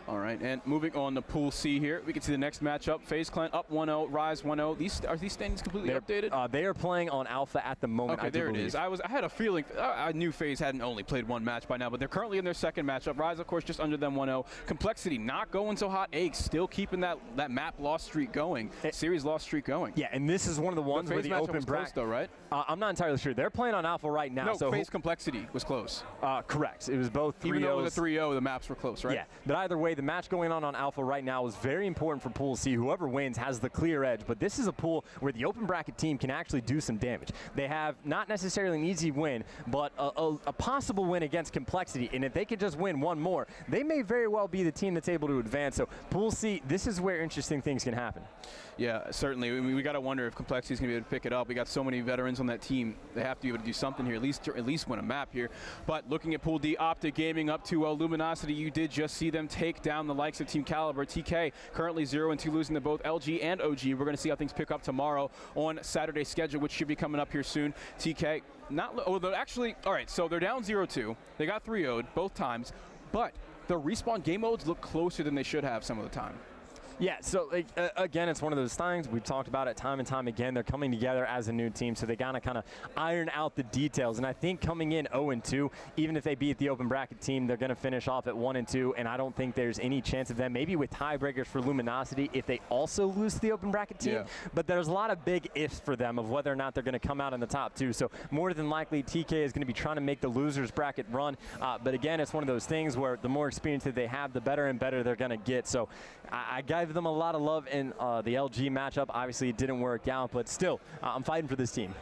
All right, and moving on to Pool C here, we can see the next matchup. FaZe Clan up 1-0, Rise 1-0. Are these standings completely updated? They are playing on Alpha at the moment. Okay, there it is. I had a feeling, I knew FaZe hadn't only played 1 match by now, but they're currently in their 2nd matchup. Rise, of course, just under them 1-0. Complexity not going so hot. Eggs still keeping that map loss streak going, series loss streak going. Yeah, and this is one of the ones where the open bracket, though, right? I'm not entirely sure. They're playing on Alpha right now. No, so FaZe Complexity was close. Correct. It was both 3-0s. Even though it was a 3-0, the maps were close, right? Yeah, but either way, the match going on Alpha right now is very important for Pool C. Whoever wins has the clear edge, but this is a pool where the open bracket team can actually do some damage. They have not necessarily an easy win, but a possible win against Complexity, and if they could just win 1 more, they may very well be the team that's able to advance. So Pool C, this is where interesting things can happen. Yeah, certainly. I mean, we got to wonder if Complexity is going to be able to pick it up. We got so many veterans on that team. They have to be able to do something here, at least win a map here. But looking at Pool D, Optic Gaming up to Luminosity, you did just see them take down the likes of Team Kaliber. TK currently 0-2, losing to both LG and OG. We're going to see how things pick up tomorrow on Saturday's schedule, which should be coming up here soon. TK, actually, all right, so they're down 0-2. They got 3-0'd both times, but the respawn game modes look closer than they should have some of the time. Yeah, so again, it's one of those things we've talked about it time and time again. They're coming together as a new team, so they gotta kind of iron out the details. And I think coming in 0-2, even if they beat the open bracket team, they're gonna finish off at 1-2. And I don't think there's any chance of them, maybe with tiebreakers for Luminosity, if they also lose to the open bracket team. Yeah. But there's a lot of big ifs for them of whether or not they're gonna come out in the top 2. So more than likely, TK is gonna be trying to make the losers bracket run. But again, it's one of those things where the more experience that they have, the better and better they're gonna get. So I gotta give them a lot of love in the LG matchup. Obviously, it didn't work out, but still, I'm fighting for this team.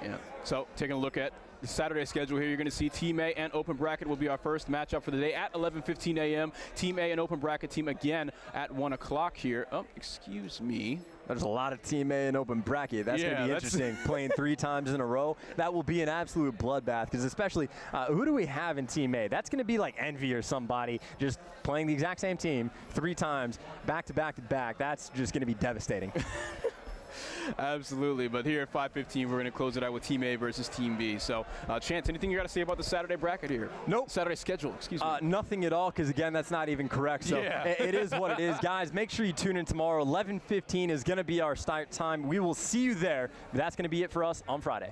Yeah. So taking a look at the Saturday schedule here, you're going to see Team A and Open Bracket will be our first matchup for the day at 11:15 a.m. Team A and Open Bracket team again at 1 o'clock here. Oh, excuse me. There's a lot of Team A and Open Bracket. That's going to be interesting, playing 3 times in a row. That will be an absolute bloodbath, because especially, who do we have in Team A? That's going to be like Envy or somebody, just playing the exact same team 3 times, back to back to back. That's just going to be devastating. Absolutely, but here at 5:15, we're going to close it out with Team A versus Team B. So, Chance, anything you got to say about the Saturday bracket here? Nope. Saturday schedule, excuse me. Nothing at all, because again, that's not even correct. So it is what it is. Guys, make sure you tune in tomorrow. 11:15 is going to be our start time. We will see you there. That's going to be it for us on Friday.